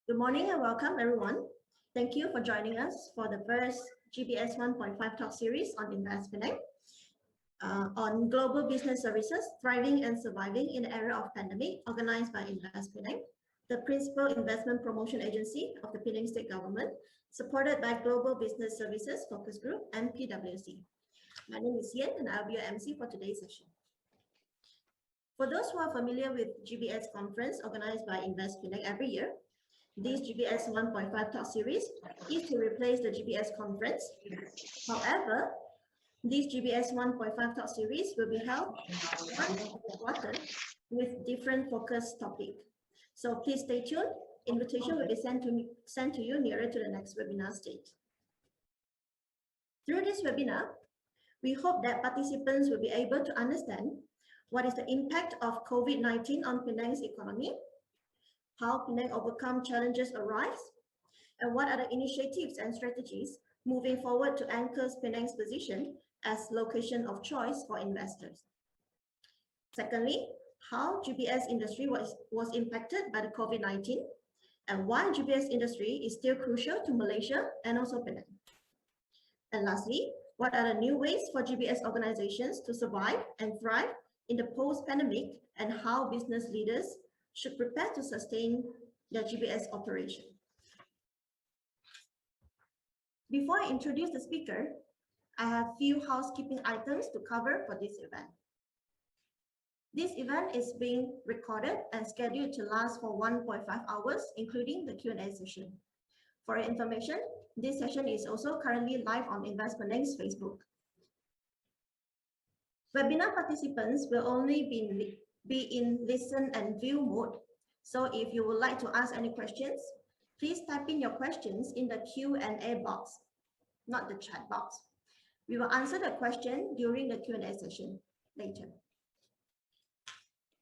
Good morning and welcome everyone. Thank you for joining us for the first GBS 1.5 talk series on InvestPenang on global business services, thriving and surviving in the era of pandemic, organized by InvestPenang, the principal investment promotion agency of the Penang state government, supported by Global Business Services Focus Group and PwC. My name is Yen and I'll be your MC for today's session. For those who are familiar with GBS conference organized by InvestPenang every year, this GBS 1.5 talk series is to replace the GBS conference. However, this GBS 1.5 talk series will be held once a quarter with different focus topic. So please stay tuned. Invitation will be sent to you nearer to the next webinar stage. Through this webinar, we hope that participants will be able to understand what is the impact of COVID-19 on Penang's economy, how Penang overcome challenges arise, and what are the initiatives and strategies moving forward to anchor Penang's position as location of choice for investors. Secondly, how GBS industry was impacted by the COVID-19 and why GBS industry is still crucial to Malaysia and also Penang. And lastly, what are the new ways for GBS organizations to survive and thrive in the post-pandemic and how business leaders should prepare to sustain their GBS operation. Before I introduce the speaker, I have few housekeeping items to cover for this event. This event is being recorded and scheduled to last for 1.5 hours, including the Q&A session. For your information, this session is also currently live on InvestPenang's Facebook. Webinar participants will only be in listen and view mode. So if you would like to ask any questions, please type in your questions in the Q&A box, not the chat box. We will answer the question during the Q&A session later.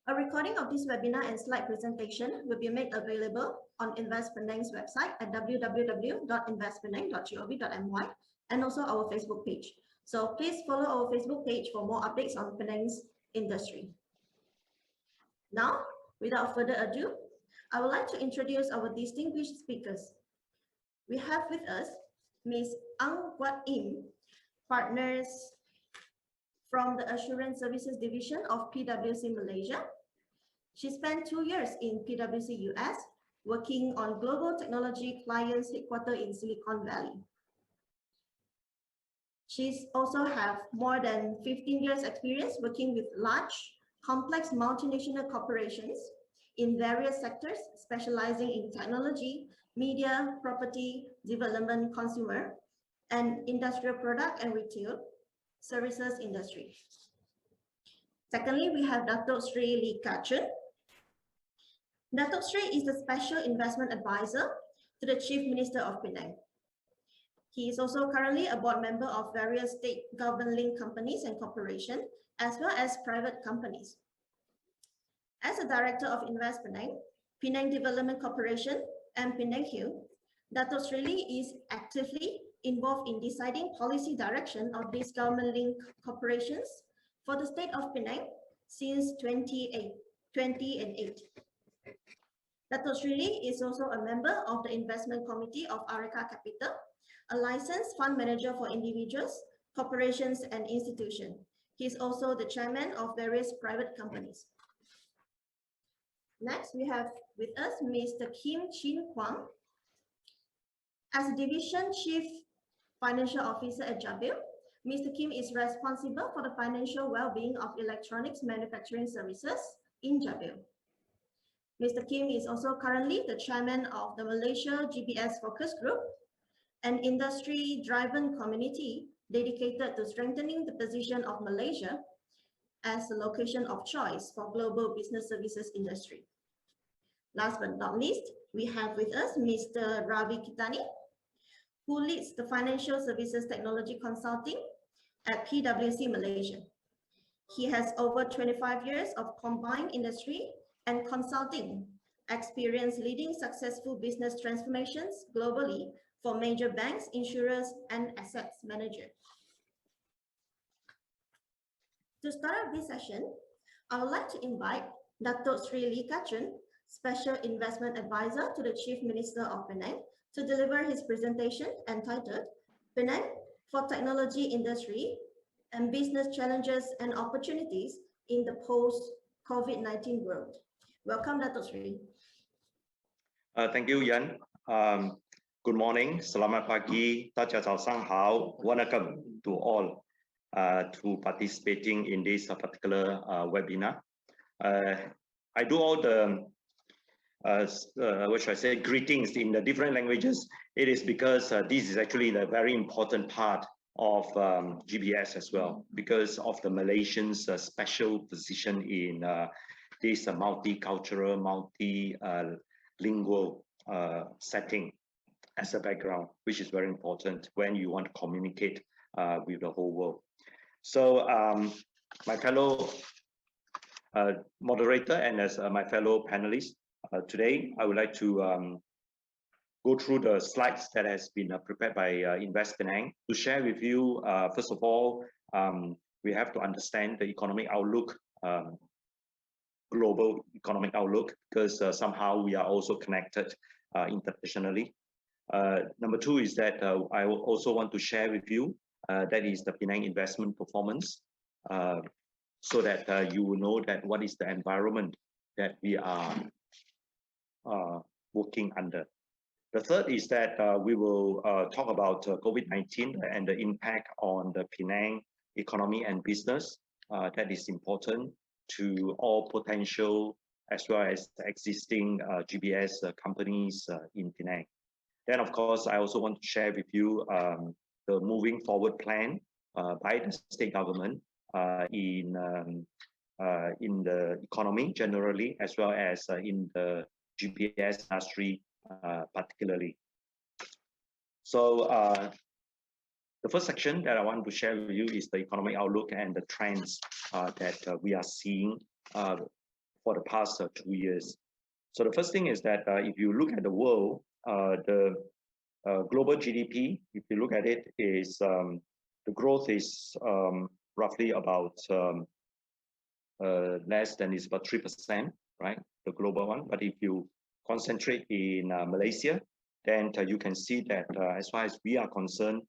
A recording of this webinar and slide presentation will be made available on InvestPenang's website at www.investpenang.gov.my and also our Facebook page. So please follow our Facebook page for more updates on Penang's industry. Now, without further ado, I would like to introduce our distinguished speakers. We have with us Ms. Guat, partners from the Assurance Services Division of PwC Malaysia. She spent 2 years in PwC US, working on global technology clients headquartered in Silicon Valley. She's also have more than 15 years experience working with large, complex multinational corporations in various sectors, specializing in technology, media, property, development, consumer, and industrial product and retail services industry. Secondly, we have Dato Seri Choon. Dato Seri is the Special Investment Advisor to the Chief Minister of Penang. He is also currently a board member of various state government-linked companies and corporations, as well as private companies. As a director of InvestPenang, Penang Development Corporation, and Penang Hill, Dato Seri is actively involved in deciding policy direction of these government-linked corporations for the state of Penang since 2008. Dato Seri is also a member of the Investment Committee of Areca Capital, a licensed fund manager for individuals, corporations, and institutions. He is also the chairman of various private companies. Next, we have with us Mr. Chin Kuang. As Division Chief Financial Officer at Jabil, Mr. Kim is responsible for the financial well-being of electronics manufacturing services in Jabil. Mr. Kim is also currently the chairman of the Malaysia GBS Focus Group, an industry-driven community dedicated to strengthening the position of Malaysia as a location of choice for global business services industry. Last but not least, we have with us Mr. Ravi Kittane, who leads the Financial Services Technology Consulting at PwC Malaysia. He has over 25 years of combined industry and consulting experience leading successful business transformations globally for major banks, insurers, and assets managers. To start off this session, I would like to invite Dato Seri Choon Special Investment Advisor to the Chief Minister of Penang, to deliver his presentation entitled Penang for Technology Industry and Business Challenges and Opportunities in the Post-COVID-19 World. Welcome, Dato Seri. Thank you, Yan. Good morning, selamat pagi, 大家早上好, welcome to all to participating in this particular webinar. I do all the, what should I say, greetings in the different languages. It is because this is actually the very important part of GBS as well, because of the Malaysians' special position in this multicultural, multilingual setting as a background, which is very important when you want to communicate with the whole world. So my fellow moderator and as my fellow panelists, today I would like to go through the slides that has been prepared by InvestPenang to share with you. First of all, we have to understand the economic outlook, global economic outlook, because somehow we are also connected internationally. Number two is that I also want to share with you that is the Penang investment performance, so that you will know that what is the environment that we are working under. The third is that we will talk about COVID-19 and the impact on the Penang economy and business. That is important to all potential as well as existing GBS companies in Penang. Then, of course, I also want to share with you the moving forward plan by the state government in the economy generally, as well as in the GBS industry particularly. So the first section that I want to share with you is the economic outlook and the trends that we are seeing for the past 2 years. So the first thing is that if you look at the world, the global GDP, if you look at it, is the growth is roughly about less than, is about 3%, right? The global one. But if you concentrate in Malaysia, then you can see that as far as we are concerned,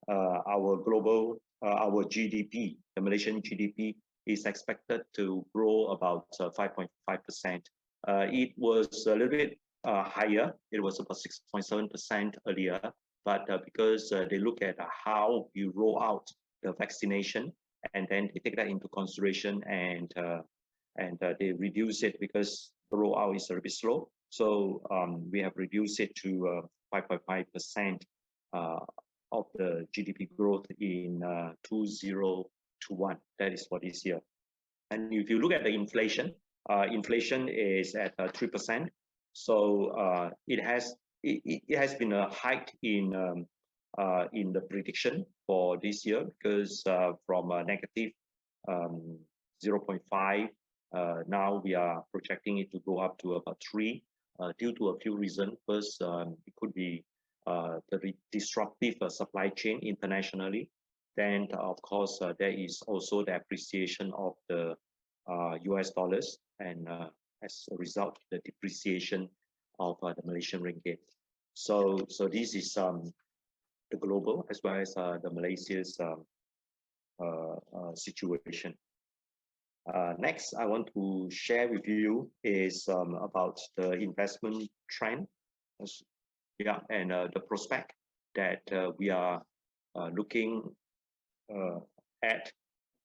our global, our GDP, the Malaysian GDP is expected to grow about 5.5%. It was a little bit higher. It was about 6.7% earlier, but because they look at how you roll out the vaccination, and then they take that into consideration, and they reduce it because the rollout is a little bit slow. So we have reduced it to 5.5% of the GDP growth in 2021. That is for this year. And if you look at the inflation, inflation is at 3%. So it has been a hike in the prediction for this year, because from a negative 0.5, now we are projecting it to go up to about 3 due to a few reasons. First, it could be the disruptive supply chain internationally. Then, of course, there is also the appreciation of the US dollars, and as a result, the depreciation of the Malaysian ringgit. So this is the global as well as the Malaysia's situation. Next, I want to share with you is about the investment trend, yeah, and the prospect that we are looking at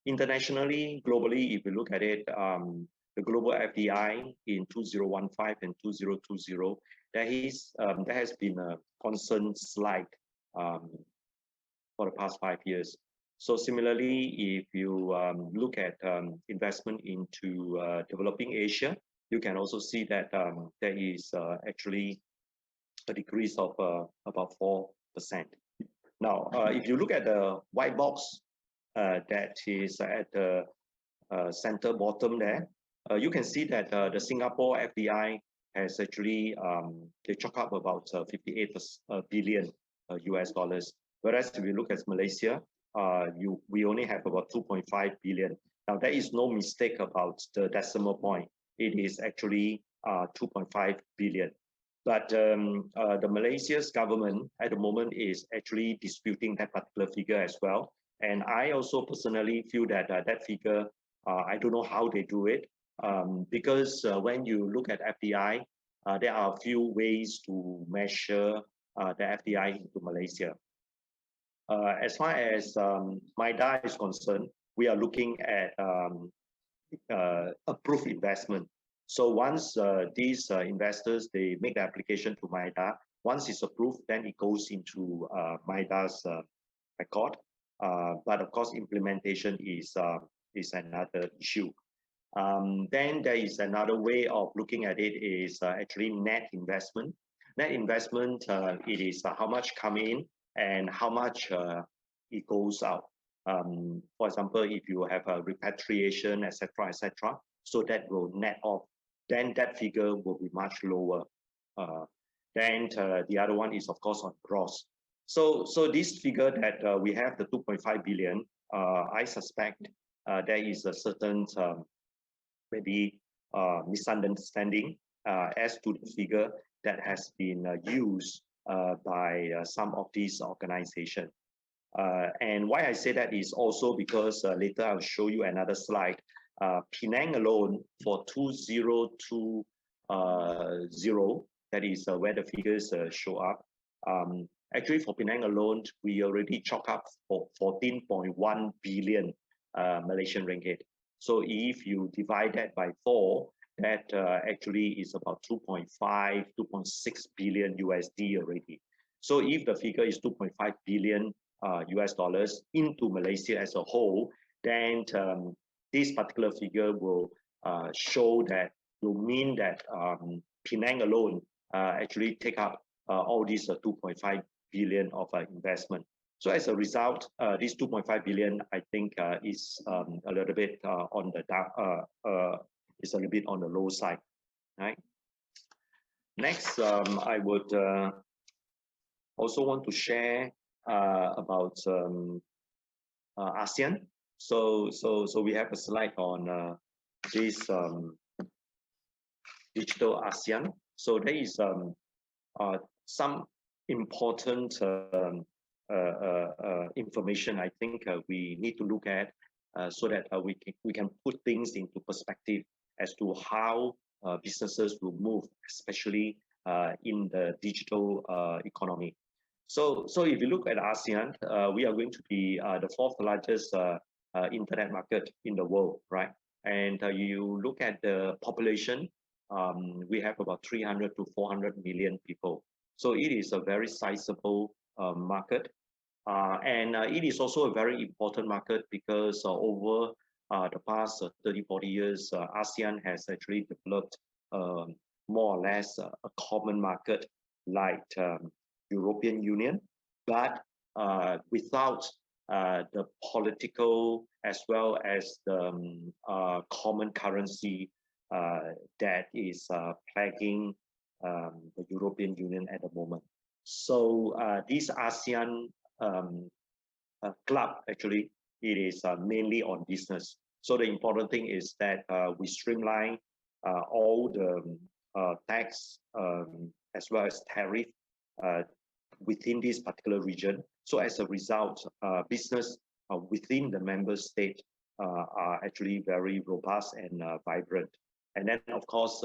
internationally, globally. If you look at it, the global FDI in 2015 and 2020, there has been a constant slide for the past 5 years. So similarly, if you look at investment into developing Asia, you can also see that there is actually a decrease of about 4%. Now, if you look at the white box that is at the center bottom there, you can see that the Singapore FDI has actually, they chalk up about 58 billion US dollars. Whereas if you look at Malaysia, we only have about 2.5 billion. Now, there is no mistake about the decimal point. It is actually 2.5 billion. But the Malaysia's government at the moment is actually disputing that particular figure as well. And I also personally feel that that figure, I don't know how they do it, because when you look at FDI, there are a few ways to measure the FDI into Malaysia. As far as MIDA is concerned, we are looking at approved investment. So once these investors, they make the application to MIDA, once it's approved, then it goes into MIDA's record. But of course, implementation is another issue. Then there is another way of looking at it is actually net investment. Net investment, it is how much come in and how much it goes out. For example, if you have a repatriation, etc., etc., so that will net off, then that figure will be much lower. Then the other one is, of course, on gross. So this figure that we have, the 2.5 billion, I suspect there is a certain maybe misunderstanding as to the figure that has been used by some of these organizations. And why I say that is also because later I'll show you another slide. Penang alone for 2020, that is where the figures show up. Actually, for Penang alone, we already chalk up for 14.1 billion Malaysian ringgit. So if you divide that by 4, that actually is about 2.5, 2.6 billion USD already. So if the figure is 2.5 billion US dollars into Malaysia as a whole, then this particular figure will show that, will mean that Penang alone actually take up all these 2.5 billion of investment. So as a result, this 2.5 billion, I think, is a little bit on the is a little bit on the low side, right? Next, I would also want to share about ASEAN. So we have a slide on this digital ASEAN. So there is some important information I think we need to look at so that we can put things into perspective as to how businesses will move, especially in the digital economy. So if you look at ASEAN, we are going to be the 4th largest internet market in the world, right? And you look at the population, we have about 300 to 400 million people. So it is a very sizable market. And it is also a very important market because over the past 30, 40 years, ASEAN has actually developed more or less a common market like European Union, but without the political as well as the common currency that is plaguing the European Union at the moment. So this ASEAN club, actually, it is mainly on business. So the important thing is that we streamline all the tax as well as tariff within this particular region. So as a result, business within the member state are actually very robust and vibrant. And then, of course,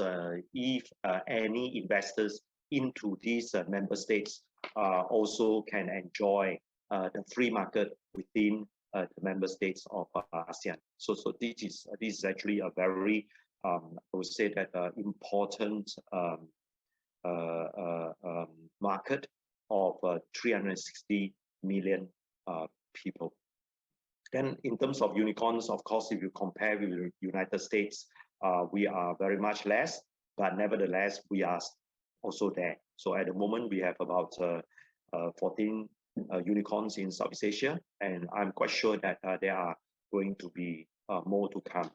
if any investors into these member states also can enjoy the free market within the member states of ASEAN. So this is actually a very, I would say that important market of 360 million people. Then in terms of unicorns, of course, if you compare with the United States, we are very much less, but nevertheless, we are also there. So at the moment, we have about 14 unicorns in Southeast Asia, and I'm quite sure that there are going to be more to come.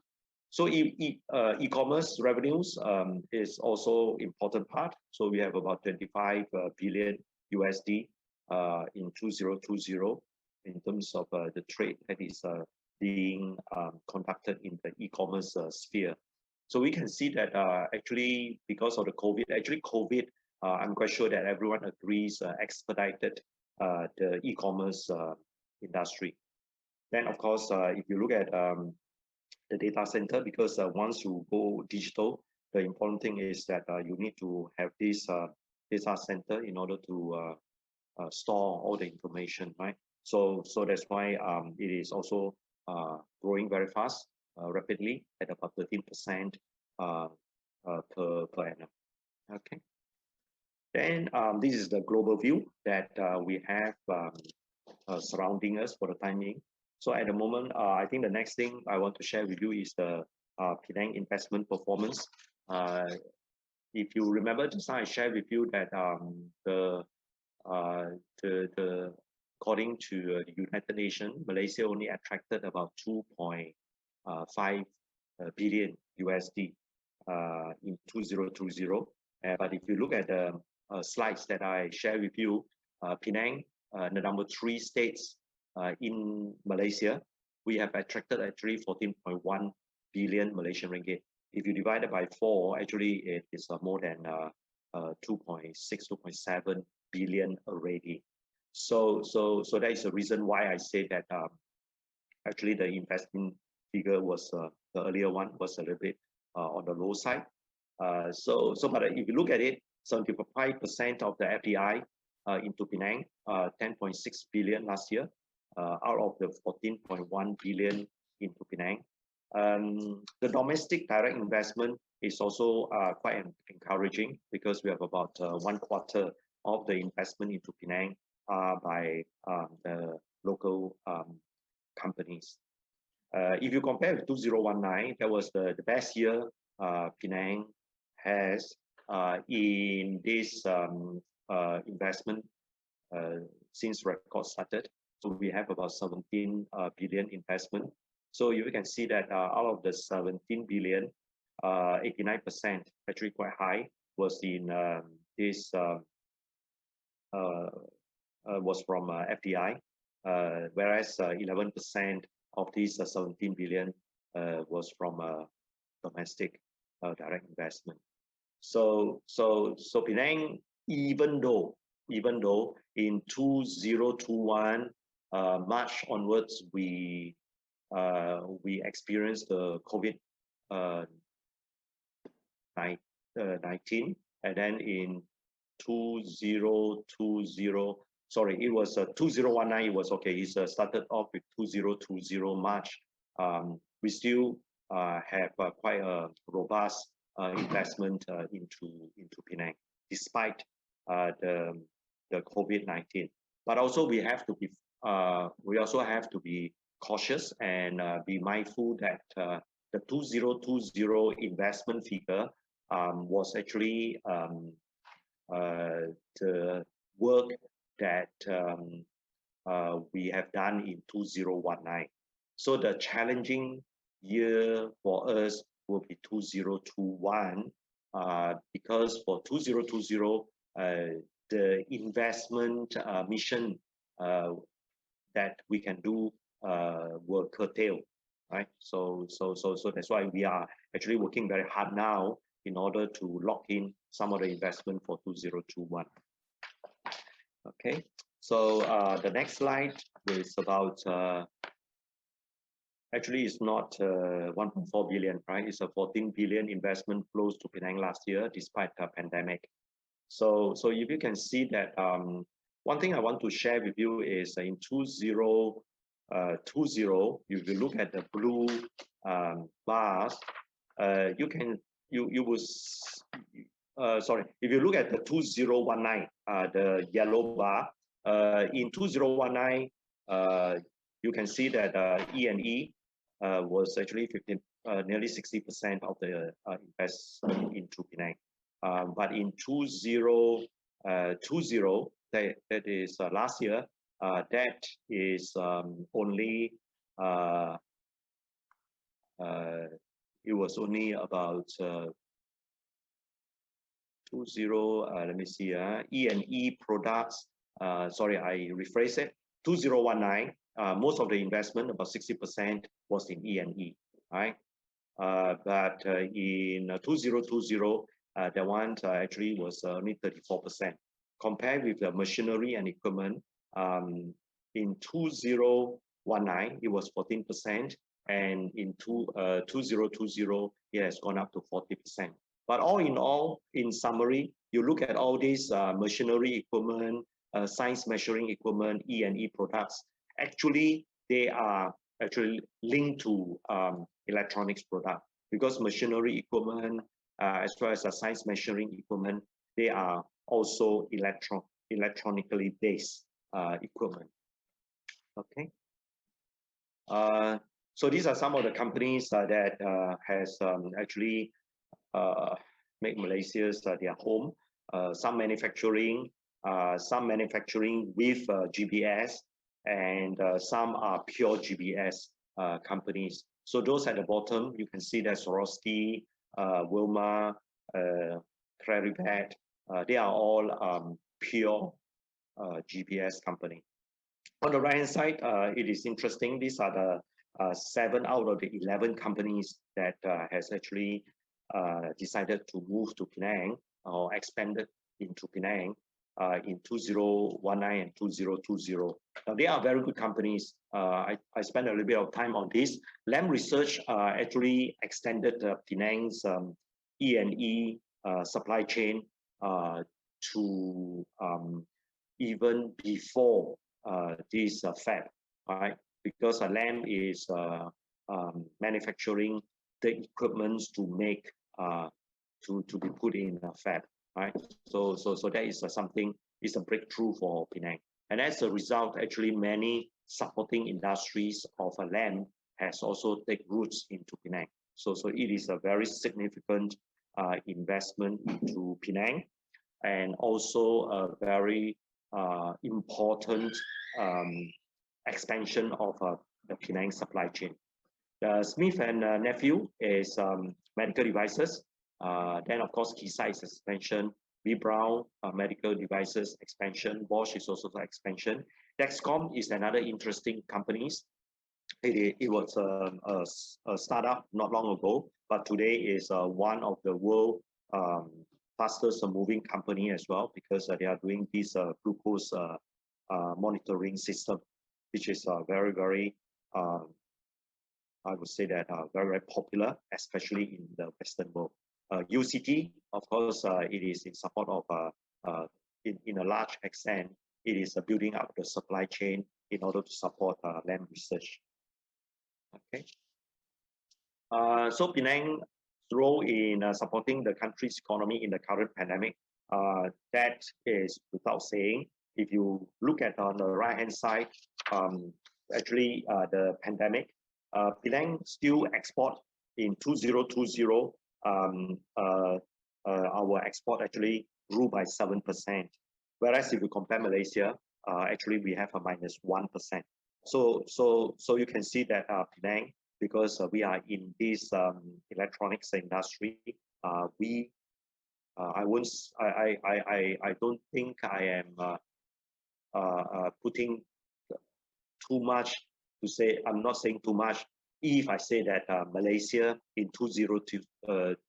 So e-commerce revenues is also important part. So we have about 25 billion USD in 2020 in terms of the trade that is being conducted in the e-commerce sphere. So we can see that actually because of the COVID, I'm quite sure that everyone agrees expedited the e-commerce industry. Then of course, if you look at the data center, because once you go digital, the important thing is that you need to have this data center in order to store all the information, right? So that's why it is also growing very fast, rapidly at about 13% per annum. Okay. Then this is the global view that we have surrounding us for the time being. So at the moment, I think the next thing I want to share with you is the Penang investment performance. If you remember, just now I shared with you that according to the United Nations, Malaysia only attracted about 2.5 billion USD in 2020. But if you look at the slides that I share with you, Penang, the number 3 states in Malaysia, we have attracted actually 14.1 billion Malaysian ringgit. If you divide it by 4, actually it is more than 2.6, 2.7 billion already. So that is the reason why I say that actually the investment figure was the earlier one was a little bit on the low side. But if you look at it, 75% of the FDI into Penang, 10.6 billion last year, out of the 14.1 billion into Penang. The domestic direct investment is also quite encouraging, because we have about 1/4 of the investment into Penang by the local companies. If you compare with 2019, that was the best year Penang has in this investment since record started. So we have about 17 billion investment. So you can see that out of the 17 billion, 89%, actually quite high, was in this was from FDI, whereas 11% of these 17 billion was from domestic direct investment. So Penang, even though in 2021 March onwards we experienced the COVID-19, and then in 2020, sorry, it was 2019, it was okay. It started off with 2020 March. We still have quite a robust investment into Penang, despite the COVID-19. But also we also have to be cautious and be mindful that the 2020 investment figure was actually the work that we have done in 2019. So the challenging year for us will be 2021, because for 2020 the investment mission that we can do will curtail, right? So that's why we are actually working very hard now in order to lock in some of the investment for 2021. Okay, so the next slide is about actually it's not 1.4 billion, right? It's a 14 billion investment flows to Penang last year despite the pandemic. So if you can see that, one thing I want to share with you is in 2020, if you look at the blue bars, sorry, if you look at the 2019, the yellow bar, in 2019, you can see that E&E was actually nearly 60% of the investment into Penang. But in 2020, that is last year, that is only it was only about let me see, E&E products, sorry, I rephrase it, 2019, most of the investment, about 60%, was in E&E, right? but in 2020, that one actually was only 34%. Compared with the machinery and equipment, in 2019, it was 14%, and in 2020, it has gone up to 40%. But all in all, in summary, you look at all these machinery equipment, science measuring equipment, E&E products, actually, they are actually linked to electronics product, because machinery equipment, as well as science measuring equipment, they are also electronically based equipment. Okay. So these are some of the companies that has actually made Malaysia their home. Some manufacturing with GBS, and some are pure GBS companies. So those at the bottom, you can see that Swarovski, Wilma, Clarivat, they are all pure GBS company. On the right hand side, it is interesting. These are the 7 out of the 11 companies that has actually decided to move to Penang or expanded into Penang in 2019 and 2020. Now, they are very good companies. I spent a little bit of time on this. Lam Research actually extended Penang's E&E supply chain to even before this fab, right? Because Lam is manufacturing the equipments to make to be put in a fab, right? So that is something, is a breakthrough for Penang, and as a result, actually many supporting industries of Lam has also take roots into Penang. So it is a very significant investment into Penang, and also a very important expansion of the Penang supply chain. The Smith and Nephew is medical devices. Then of course Kisa is expansion. B. Brown medical devices expansion. Bosch is also the expansion. Dexcom is another interesting company. It was a startup not long ago, but today is one of the world fastest moving company as well, because they are doing this glucose monitoring system, which is very I would say that very popular, especially in the Western world. UCT, of course, it is in support of in a large extent, it is building up the supply chain in order to support Lam Research. Okay. So Penang's role in supporting the country's economy in the current pandemic, that is without saying. If you look at on the right hand side, actually the pandemic, Penang still export in 2020. Our export actually grew by 7%, whereas if you compare Malaysia, actually we have a -1%. So you can see that Penang, because we are in this electronics industry, I don't think I am putting too much to say. I'm not saying too much if I say that Malaysia in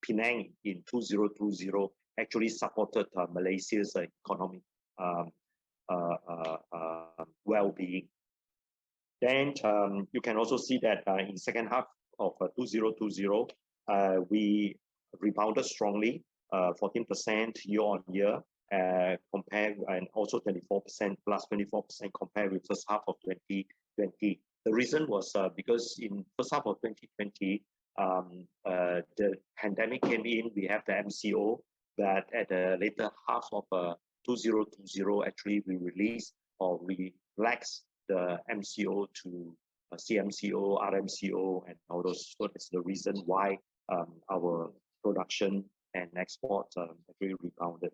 Penang in 2020 actually supported Malaysia's economic well-being. Then you can also see that in second half of 2020, we rebounded strongly, 14% year-on-year, compared, and also 24% plus 24% compared with first half of 2020. The reason was because in first half of 2020, the pandemic came in. We have the MCO, but at the later half of 2020, actually we released or we relaxed the MCO to CMCO, RMCO, and all those. So that's the reason why our production and export actually rebounded.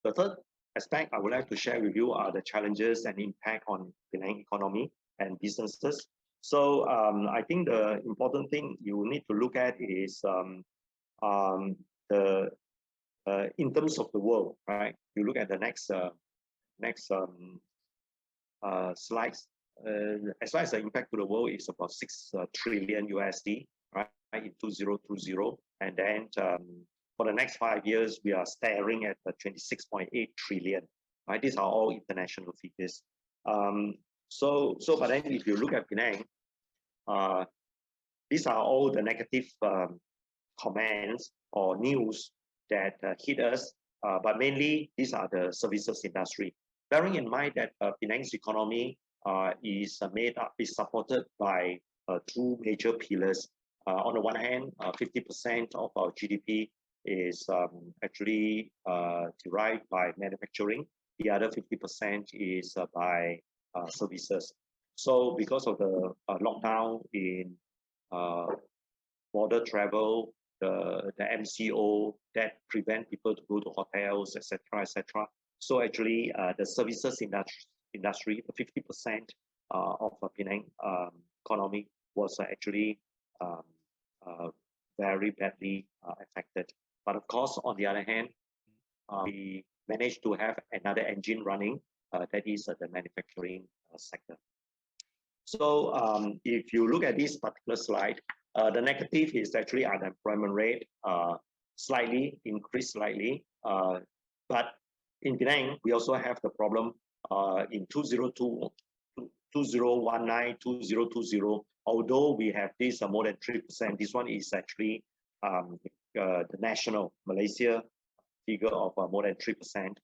The third aspect I would like to share with you are the challenges and impact on Penang economy and businesses. So I think the important thing you need to look at is in terms of the world, right? You look at the next slides. as far as the impact to the world is about 6 trillion USD, right, in 2020. And then for the next 5 years, we are staring at 26.8 trillion, right? These are all international figures. But then if you look at Penang, these are all the negative comments or news that hit us, but mainly these are the services industry. Bearing in mind that Penang's economy is supported by two major pillars. On the one hand, 50% of our GDP is actually derived by manufacturing. The other 50% is by services. So because of the lockdown in border travel, the MCO that prevent people to go to hotels, etc., etc. So actually, the services industry, the 50% of Penang economy was actually very badly affected. But of course, on the other hand, we managed to have another engine running, that is the manufacturing sector. So if you look at this particular slide, the negative is actually unemployment rate increased slightly. But in Penang, we also have the problem in 2019, 2020, although we have this more than 3%, this one is actually the national Malaysia figure of more than 3%.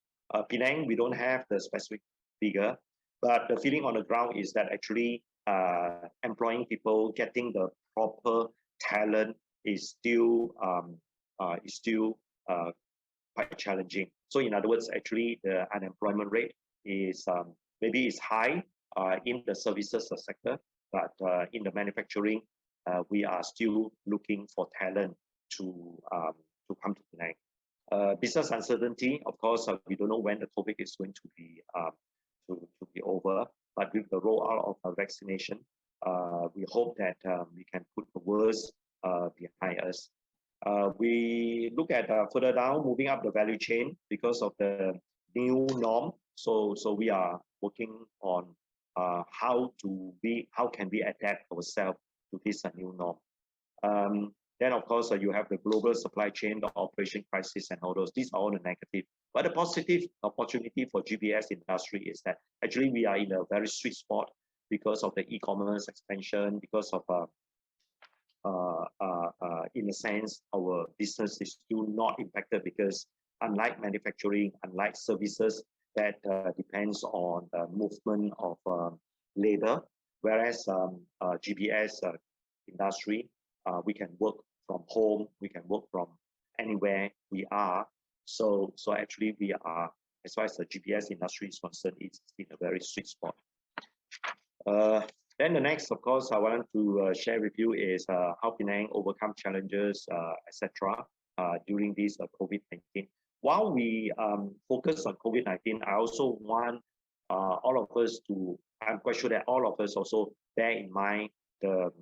Penang, we don't have the specific figure, but the feeling on the ground is that actually employing people, getting the proper talent is still quite challenging. So in other words, actually the unemployment rate is maybe is high in the services sector, but in the manufacturing, we are still looking for talent to come to Penang. Business uncertainty, of course, we don't know when the COVID is going to be over, but with the rollout of vaccination, we hope that we can put the worst behind us. We look at further down, moving up the value chain because of the new norm. So we are working on how can we adapt ourselves to this new norm. Then of course you have the global supply chain, the operation crisis, and all those. These are all the negative. But the positive opportunity for GBS industry is that actually we are in a very sweet spot because of the e-commerce expansion, because of in a sense our business is still not impacted, because unlike manufacturing, unlike services that depends on the movement of labor, whereas GBS industry, we can work from home, we can work from anywhere we are. So actually we are, as far as the GBS industry is concerned, it's in a very sweet spot. Then the next, of course, I want to share with you is how Penang overcome challenges, etc. During this COVID-19. While we focus on COVID-19, I also want all of us to, I'm quite sure that all of us also bear in mind the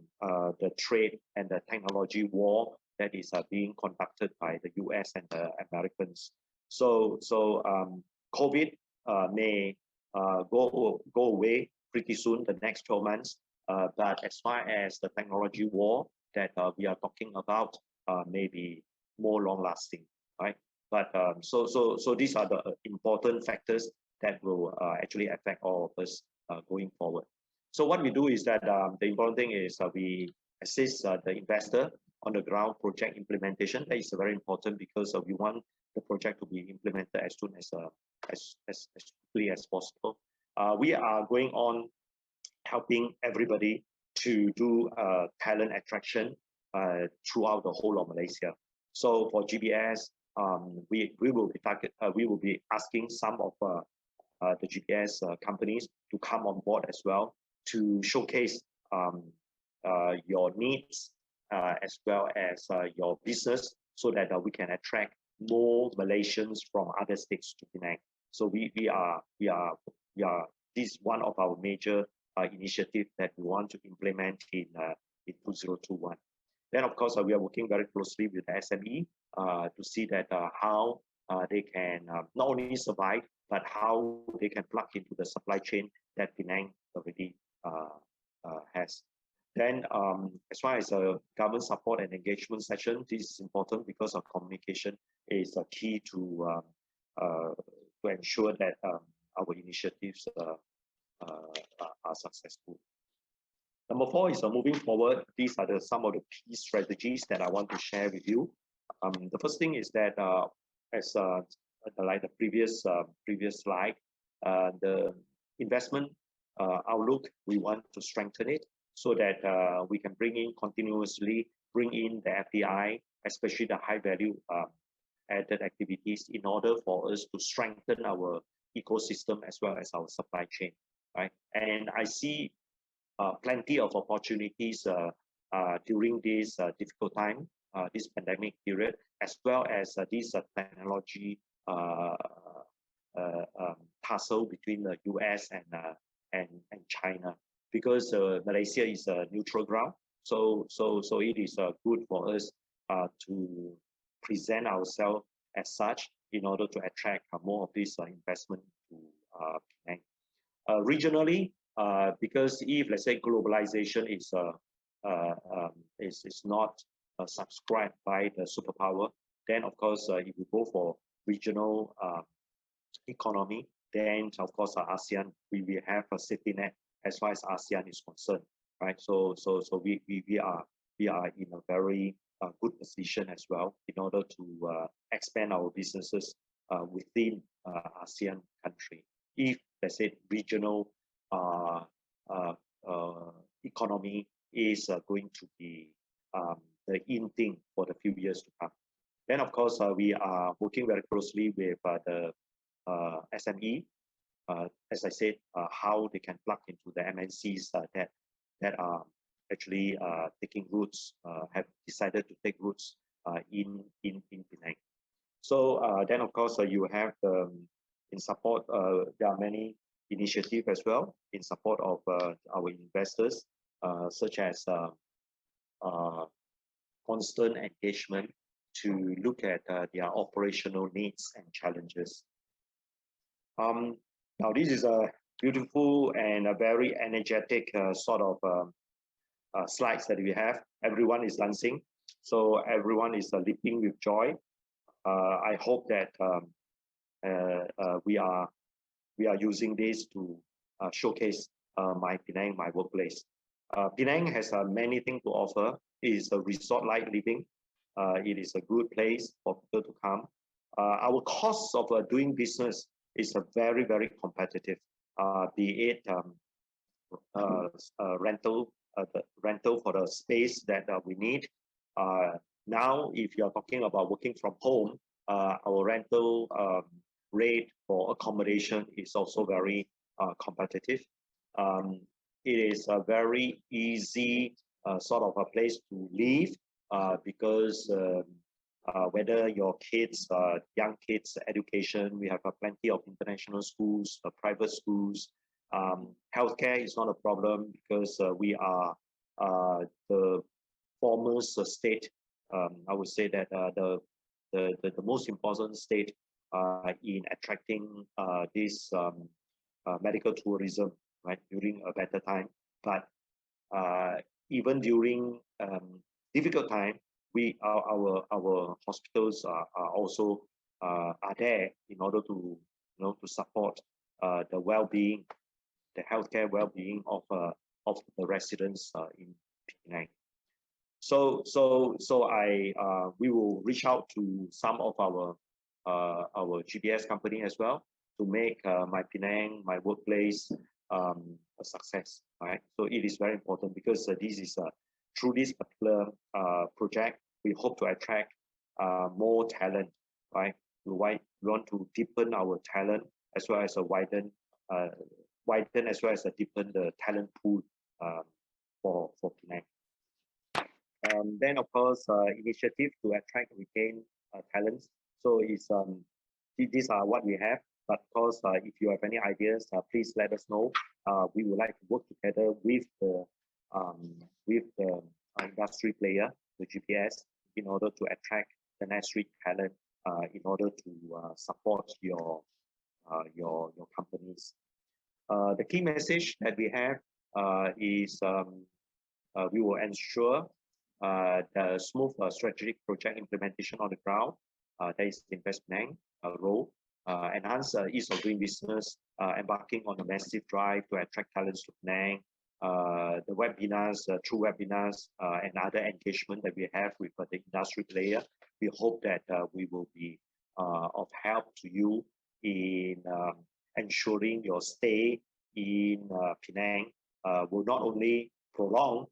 trade and the technology war that is being conducted by the US and the Americans. So COVID may go away pretty soon, the next 12 months. But as far as the technology war that we are talking about, may be more long-lasting, right? But so these are the important factors that will actually affect all of us going forward. So what we do is that the important thing is we assist the investor on the ground project implementation. That is very important because we want the project to be implemented as soon as quickly as possible. We are going on helping everybody to do talent attraction throughout the whole of Malaysia. So for GBS, we will be asking some of the GBS companies to come on board as well to showcase your needs as well as your business, so that we can attract more Malaysians from other states to Penang. So we are this is one of our major initiatives that we want to implement in 2021. Then of course we are working very closely with the SME to see that how they can not only survive, but how they can plug into the supply chain that Penang already has. Then, as far as government support and engagement session, this is important because our communication is a key to ensure that our initiatives are successful. Number 4 is moving forward. These are some of the key strategies that I want to share with you. The first thing is that, as like the previous slide, the investment outlook, we want to strengthen it so that we can continuously bring in the FDI, especially the high value added activities, in order for us to strengthen our ecosystem as well as our supply chain, right? And I see plenty of opportunities during this difficult time, this pandemic period, as well as this technology tussle between the US and China, because Malaysia is a neutral ground. So it is good for us to present ourselves as such in order to attract more of this investment to Penang. Regionally, because if, let's say, globalization is not subscribed by the superpower, then of course if we go for regional economy, then of course ASEAN, we have a safety net as far as ASEAN is concerned, right? So we are in a very good position as well in order to expand our businesses within ASEAN country. If, let's say, regional economy is going to be the in thing for the few years to come. Then, of course, we are working very closely with the SME, as I said, how they can plug into the MNCs that are actually taking roots, have decided to take roots in Penang. So then, of course, you have in support. There are many initiatives as well in support of our investors, such as constant engagement to look at their operational needs and challenges. Now, this is a beautiful and a very energetic sort of slides that we have. Everyone is dancing, so everyone is leaping with joy. I hope that we are using this to showcase my Penang, my workplace. Penang has many things to offer. It is a resort-like living. It is a good place for people to come. Our costs of doing business is very, very competitive. Be it rental for the space that we need. Now, if you are talking about working from home, our rental rate for accommodation is also very competitive. It is a very easy sort of a place to live because whether your kids, young kids, education, we have plenty of international schools, private schools. Healthcare is not a problem because we are the foremost state. I would say that the most important state in attracting this medical tourism, right, during a better time. But even during difficult time, our hospitals are also are there in order to to support the well-being, the healthcare well-being of the residents in Penang. So we will reach out to some of our GBS company as well to make my Penang, my workplace, a success. Right. So it is very important because this is through this particular project, we hope to attract more talent. Right. We want to deepen our talent as well as widen as well as deepen the talent pool for Penang. Then of course, initiative to attract and retain talents. So it's these are what we have. But of course, if you have any ideas, please let us know. We would like to work together with the industry player, the GPS, in order to attract the necessary talent in order to support your companies. The key message that we have we will ensure the smooth strategic project implementation on the ground. That is the InvestPenang role. Enhance ease of doing business, embarking on a massive drive to attract talents to Penang. The webinars, through webinars and other engagement that we have with the industry player, we hope that we will be of help to you in ensuring your stay in Penang will not only prolong,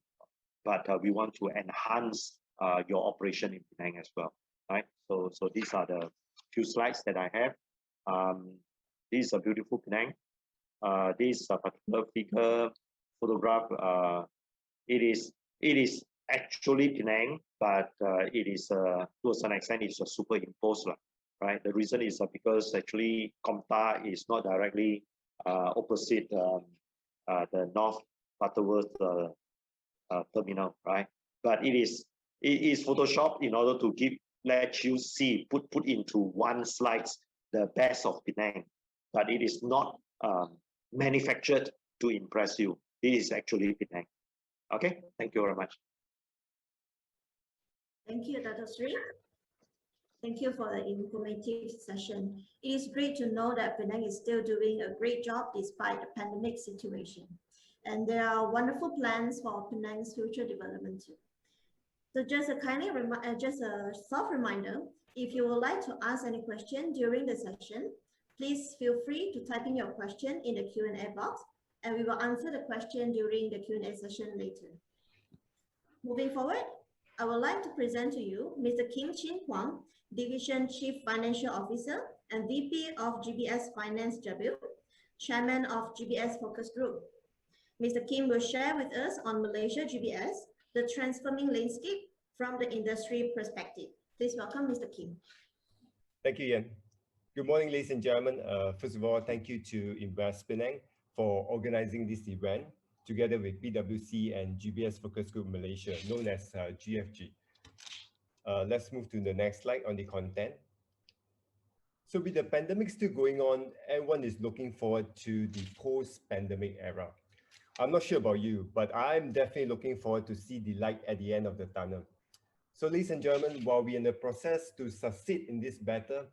but we want to enhance your operation in Penang as well, right? So these are the few slides that I have. This is a beautiful Penang. This particular figure photograph, it is actually Penang, but it is to a certain extent it's a superimposed, right? The reason is because actually Komta is not directly opposite the North Butterworth terminal, right? But it is photoshopped in order to let you see, put into one slide the best of Penang, but it is not manufactured to impress you. It is actually Penang. Okay, thank you very much. Thank you, Dato Seri. Thank you for the informative session. It is great to know that Penang is still doing a great job despite the pandemic situation. And there are wonderful plans for Penang's future development too. So just a soft reminder, if you would like to ask any question during the session, please feel free to type in your question in the Q&A box, and we will answer the question during the Q&A session later. Moving forward, I would like to present to you Mr. Chin Kuang, Division Chief Financial Officer and VP of GBS Finance Jabil, Chairman of GBS Focus Group. Mr. Kim will share with us on Malaysia GBS, the transforming landscape from the industry perspective. Please welcome Mr. Kim. Thank you, Ian. Good morning, ladies and gentlemen. First of all, thank you to InvestPenang for organizing this event together with PwC and GBS Focus Group Malaysia, known as GFG. Let's move to the next slide on the content. So with the pandemic still going on, everyone is looking forward to the post-pandemic era. I'm not sure about you, but I'm definitely looking forward to see the light at the end of the tunnel. So ladies and gentlemen, while we're in the process to succeed in this battle,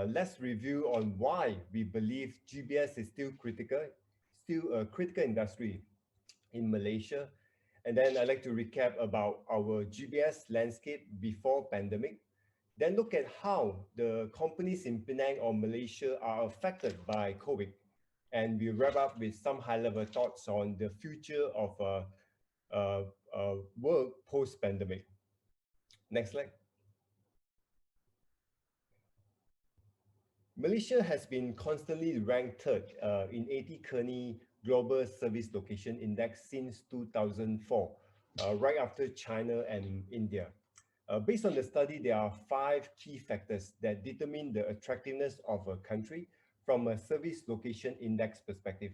let's review on why we believe GBS is still a critical industry in Malaysia. And then I'd like to recap about our GBS landscape before pandemic. Then look at how the companies in Penang or Malaysia are affected by COVID. And we wrap up with some high-level thoughts on the future of work post-pandemic. Next slide. Malaysia has been constantly ranked third in 80 Kearney Global Service Location Index since 2004, right after China and India. Based on the study, there are 5 key factors that determine the attractiveness of a country from a service location index perspective.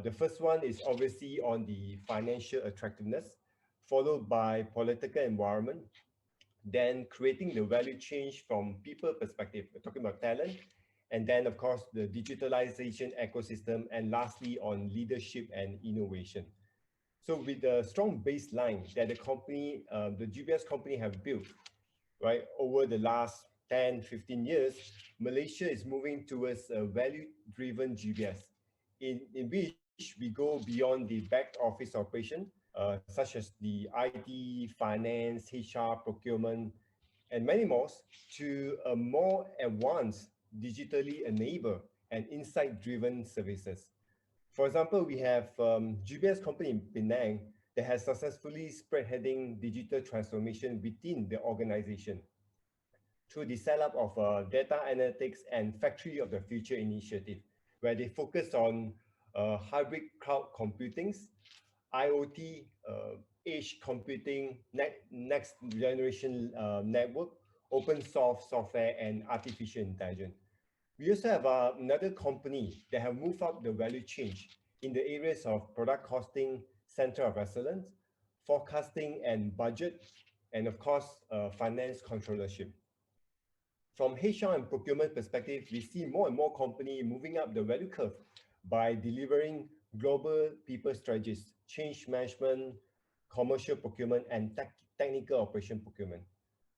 The first one is obviously on the financial attractiveness, followed by political environment, then creating the value change from people perspective, we're talking about talent, and then of course the digitalization ecosystem, and lastly on leadership and innovation. So with the strong baseline that the company, the GBS company have built, right, over the last 10, 15 years, Malaysia is moving towards a value-driven GBS in which we go beyond the back office operation, such as the IT, finance, HR, procurement, and many more, to a more advanced, digitally enabled and insight-driven services. For example, we have GBS company in Penang that has successfully spearheading digital transformation within the organization through the setup of data analytics and Factory of the Future initiative, where they focus on hybrid cloud computing, IoT, edge computing, next generation network, open source software, and artificial intelligence. We also have another company that have moved up the value chain in the areas of product costing, center of excellence, forecasting and budget, and of course, finance controllership. From HR and procurement perspective, we see more and more companies moving up the value curve by delivering global people strategies, change management, commercial procurement, and technical operation procurement.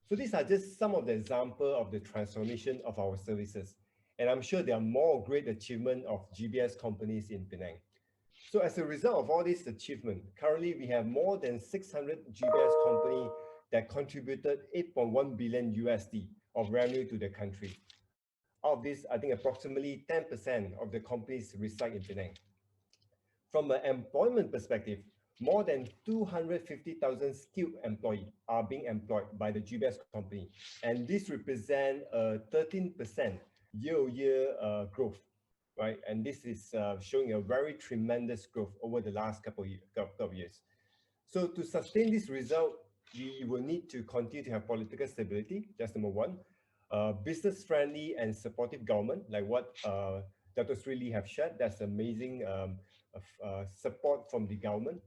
So these are just some of the examples of the transformation of our services. And I'm sure there are more great achievements of GBS companies in Penang. So as a result of all this achievement, currently we have more than 600 GBS companies that contributed 8.1 billion USD of revenue to the country. Out of this, I think approximately 10% of the companies reside in Penang. From an employment perspective, more than 250,000 skilled employees are being employed by the GBS company, and this represents a 13% year-over-year growth, right? And this is showing a very tremendous growth over the last couple of years. So to sustain this result, we will need to continue to have political stability, that's number one. Business-friendly and supportive government, like what Dato Seri have shared, that's amazing support from the government.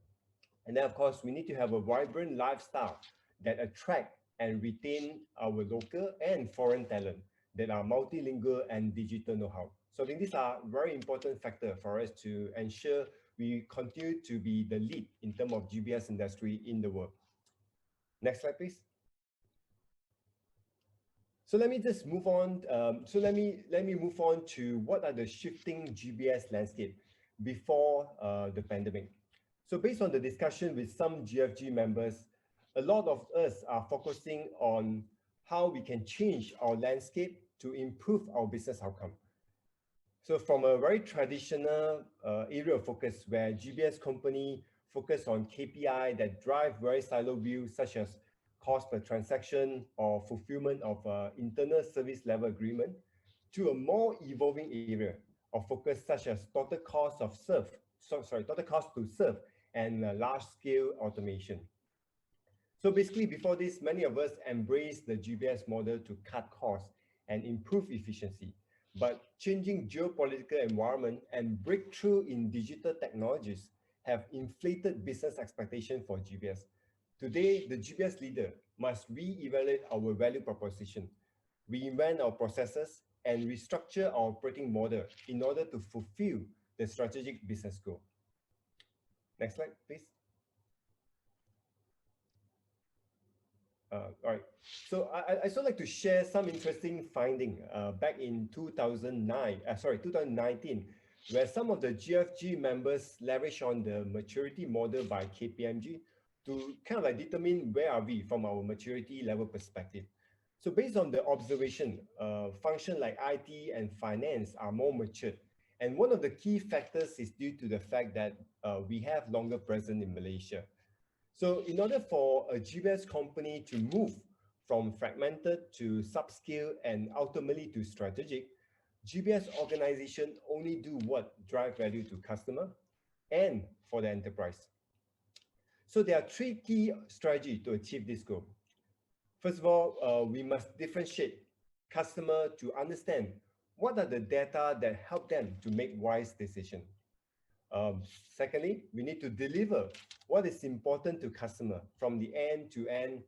And then, of course, we need to have a vibrant lifestyle that attract and retain our local and foreign talent that are multilingual and digital know-how. So I think these are very important factors for us to ensure we continue to be the lead in terms of GBS industry in the world. Next slide, please. So let me just move on. Let me move on to what are the shifting GBS landscape before the pandemic. So based on the discussion with some GFG members, a lot of us are focusing on how we can change our landscape to improve our business outcome. So from a very traditional area of focus where GBS company focus on KPI that drive very silo views such as cost per transaction or fulfillment of internal service level agreement, to a more evolving area of focus such as total cost to serve and large scale automation. So basically before this, many of us embraced the GBS model to cut costs and improve efficiency. But changing geopolitical environment and breakthrough in digital technologies have inflated business expectation for GBS. Today, the GBS leader must re-evaluate our value proposition, reinvent our processes, and restructure our operating model in order to fulfill the strategic business goal. Next slide, please. All right. So I also like to share some interesting finding back in 2019, where some of the GFG members leverage on the maturity model by KPMG to kind of like determine where are we from our maturity level perspective. So based on the observation, functions like IT and finance are more matured. And one of the key factors is due to the fact that we have longer presence in Malaysia. So in order for a GBS company to move from fragmented to subscale and ultimately to strategic, GBS organization only do what drive value to customer and for the enterprise. So there are three key strategies to achieve this goal. First of all, we must differentiate customer to understand what are the data that help them to make wise decisions. Secondly, we need to deliver what is important to customer from the end-to-end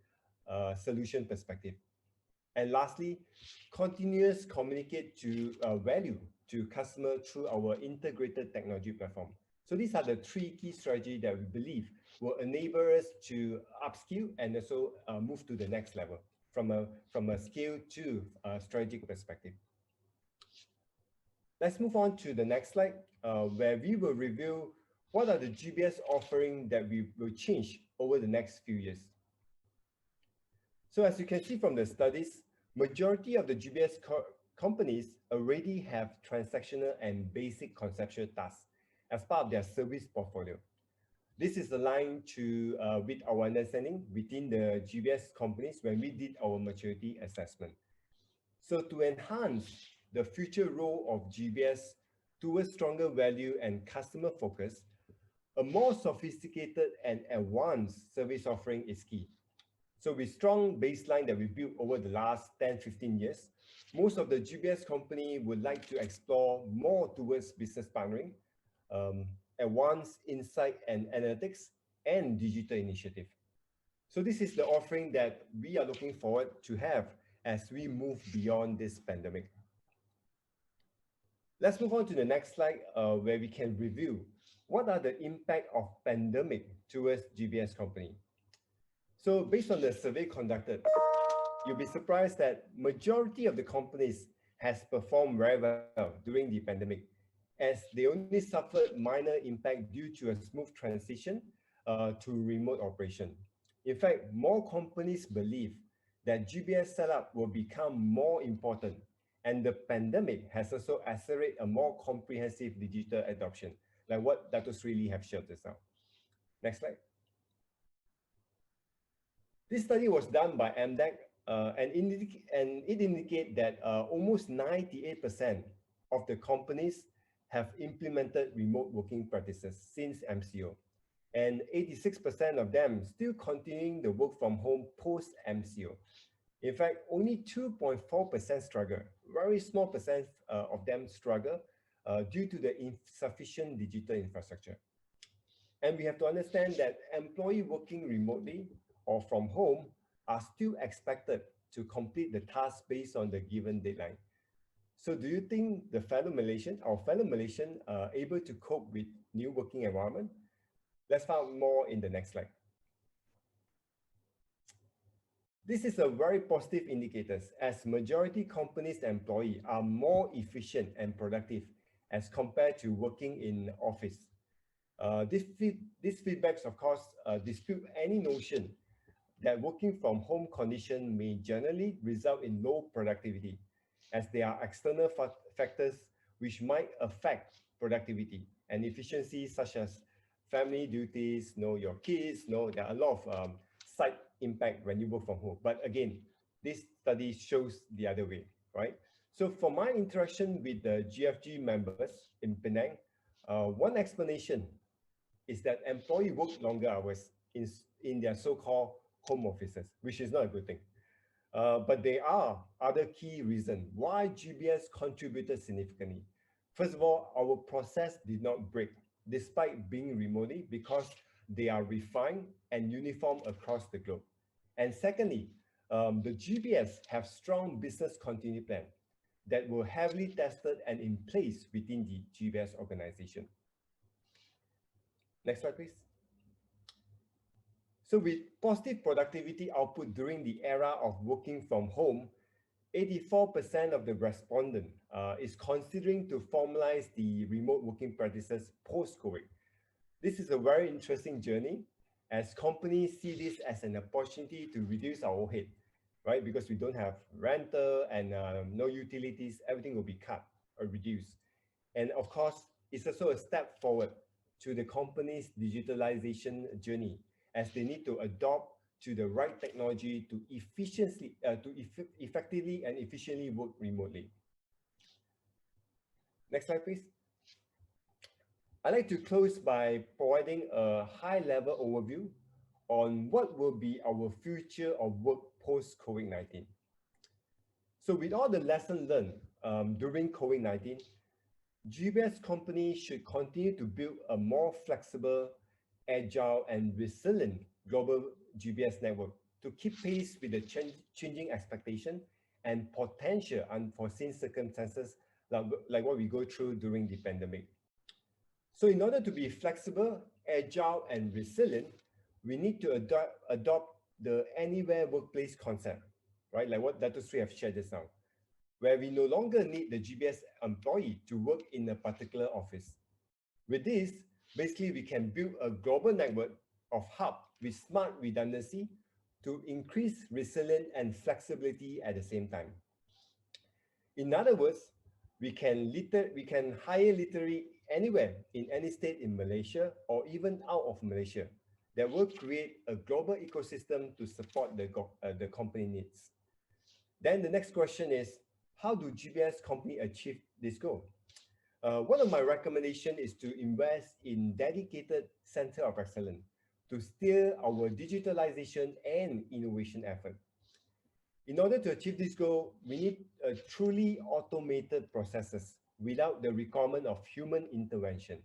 solution perspective. And lastly, continuous communicate to value to customer through our integrated technology platform. So these are the three key strategies that we believe will enable us to upskill and also move to the next level from a skill to a strategic perspective. Let's move on to the next slide, where we will review what are the GBS offerings that we will change over the next few years. So as you can see from the studies, majority of the GBS companies already have transactional and basic conceptual tasks as part of their service portfolio. This is aligned to with our understanding within the GBS companies when we did our maturity assessment. So to enhance the future role of GBS towards stronger value and customer focus, a more sophisticated and advanced service offering is key. So with strong baseline that we built over the last 10-15 years, most of the GBS company would like to explore more towards business partnering, advanced insight and analytics, and digital initiative. So this is the offering that we are looking forward to have as we move beyond this pandemic. Let's move on to the next slide, where we can review what are the impact of pandemic towards GBS company? So based on the survey conducted, you'll be surprised that majority of the companies has performed very well during the pandemic, as they only suffered minor impact due to a smooth transition to remote operation. In fact, more companies believe that GBS setup will become more important, and the pandemic has also accelerated a more comprehensive digital adoption, like what Dato Seri have shared just now. Next slide. This study was done by MDEC, and it indicates that almost 98% of the companies have implemented remote working practices since MCO, and 86% of them still continuing the work from home post MCO. In fact, only 2.4% struggle, very small percent of them struggle due to the insufficient digital infrastructure. And we have to understand that employee working remotely or from home are still expected to complete the task based on the given deadline. So do you think the fellow Malaysian are able to cope with new working environment? Let's find out more in the next slide. This is a very positive indicator, as majority companies' employees are more efficient and productive as compared to working in office. These feedbacks, of course, dispute any notion that working from home condition may generally result in low productivity, as there are external factors which might affect productivity and efficiency, such as family duties, your kids, there are a lot of side impact when you work from home. But again, this study shows the other way, right? So for my interaction with the GFG members in Penang, one explanation is that employees work longer hours in their so-called home offices, which is not a good thing. But there are other key reasons why GBS contributed significantly. First of all, our process did not break despite being remotely, because they are refined and uniform across the globe. And secondly, the GBS have strong business continuity plan that were heavily tested and in place within the GBS organization. Next slide, please. So with positive productivity output during the era of working from home, 84% of the respondents is considering to formalize the remote working practices post-COVID. This is a very interesting journey, as companies see this as an opportunity to reduce our overhead, right? Because we don't have rental and no utilities, everything will be cut or reduced. And of course, it's also a step forward to the company's digitalization journey, as they need to adopt to the right technology to effectively and efficiently work remotely. Next slide, please. I'd like to close by providing a high-level overview on what will be our future of work post-COVID-19. So with all the lessons learned during COVID-19, GBS companies should continue to build a more flexible, agile, and resilient global GBS network to keep pace with the changing expectation and potential unforeseen circumstances like what we go through during the pandemic. So in order to be flexible, agile, and resilient, we need to adopt the anywhere workplace concept, right? Like what Dato Sri have shared just now, where we no longer need the GBS employee to work in a particular office. With this, basically, we can build a global network of hubs with smart redundancy to increase resilience and flexibility at the same time. In other words, we can hire literally anywhere in any state in Malaysia or even out of Malaysia that will create a global ecosystem to support the company needs. Then the next question is, how do GBS company achieve this goal? One of my recommendations is to invest in dedicated center of excellence to steer our digitalization and innovation effort. In order to achieve this goal, we need a truly automated processes without the requirement of human intervention.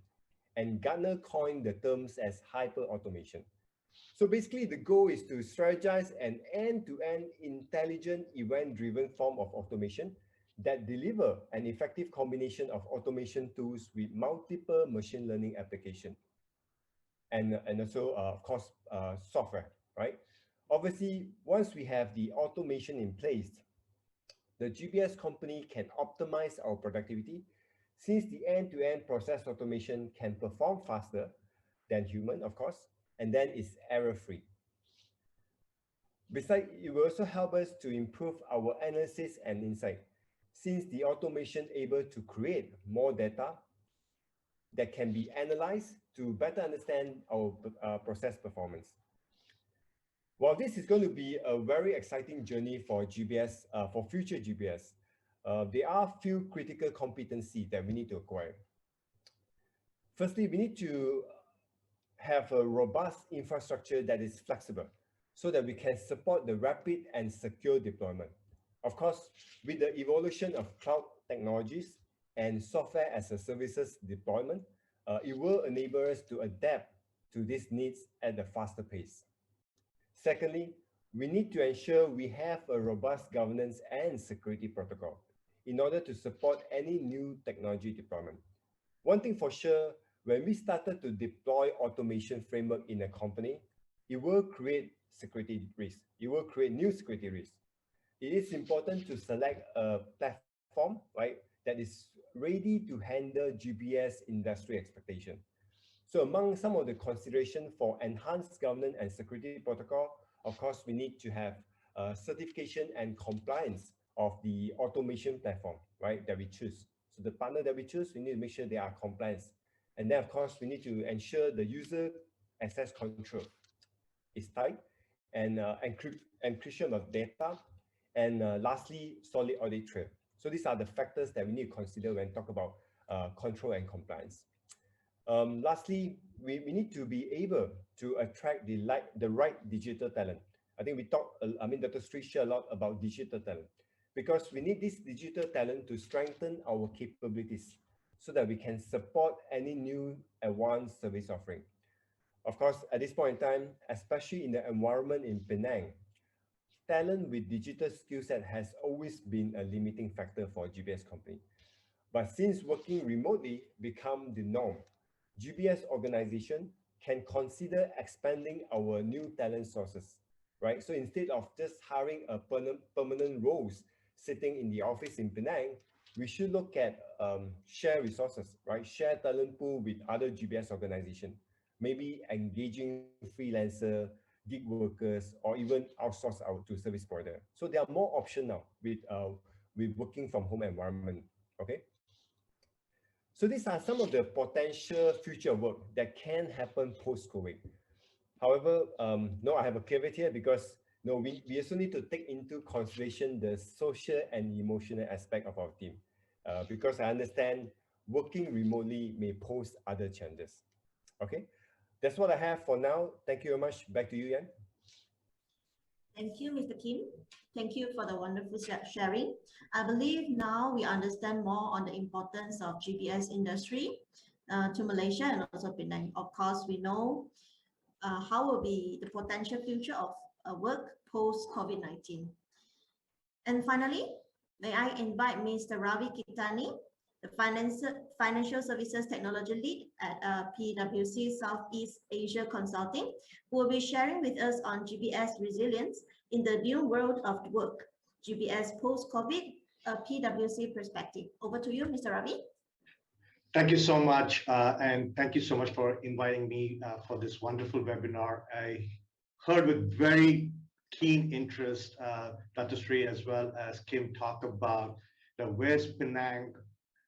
And Gartner coined the terms as hyper-automation. So basically, the goal is to strategize an end-to-end intelligent event-driven form of automation that deliver an effective combination of automation tools with multiple machine learning application and also, of course, software, right? Obviously, once we have the automation in place, the GBS company can optimize our productivity since the end-to-end process automation can perform faster than human, of course, and then it's error-free. Besides, it will also help us to improve our analysis and insight, since the automation able to create more data that can be analyzed to better understand our process performance. While this is going to be a very exciting journey for GBS, for future GBS, there are few critical competencies that we need to acquire. Firstly, we need to have a robust infrastructure that is flexible so that we can support the rapid and secure deployment. Of course, with the evolution of cloud technologies and software as a services deployment, it will enable us to adapt to these needs at a faster pace. Secondly, we need to ensure we have a robust governance and security protocol in order to support any new technology deployment. One thing for sure, when we started to deploy automation framework in a company, it will create security risks. It will create new security risks. It is important to select a platform, right, that is ready to handle GBS industry expectation. So among some of the consideration for enhanced governance and security protocol, of course, we need to have certification and compliance of the automation platform, right, that we choose. So the partner that we choose, we need to make sure they are compliant. And then, of course, we need to ensure the user access control is tight and encryption of data. And lastly, solid audit trail. So these are the factors that we need to consider when talk about control and compliance. Lastly, we need to be able to attract the right digital talent. I think we talked, Dr. Sri shared a lot about digital talent because we need this digital talent to strengthen our capabilities so that we can support any new advanced service offering. Of course, at this point in time, especially in the environment in Penang, talent with digital skill set has always been a limiting factor for GBS company. But since working remotely become the norm, GBS organization can consider expanding our new talent sources, right? So instead of just hiring a permanent roles sitting in the office in Penang, we should look at share resources, right? Share talent pool with other GBS organizations, maybe engaging freelancer, gig workers, or even outsource out to service provider. So there are more options now with working from home environment, okay? So these are some of the potential future work that can happen post-COVID. However, no, I have a caveat here because no, we also need to take into consideration the social and emotional aspect of our team because I understand working remotely may pose other challenges. Okay, that's what I have for now. Thank you very much. Back to you, Yan. Thank you, Mr. Kim. Thank you for the wonderful sharing. I believe now we understand more on the importance of GBS industry to Malaysia and also Penang. Of course, we know how will be the potential future of work post-COVID-19. And finally, may I invite Mr. Ravi Kittane, the Financial Services Technology Lead at PwC Southeast Asia Consulting, who will be sharing with us on GBS resilience in the new world of work, GBS post-COVID, PwC perspective. Over to you, Mr. Ravi. Thank you so much, and thank you so much for inviting me for this wonderful webinar. I heard with very keen interest Dato Sri as well as Kim talk about the where's Penang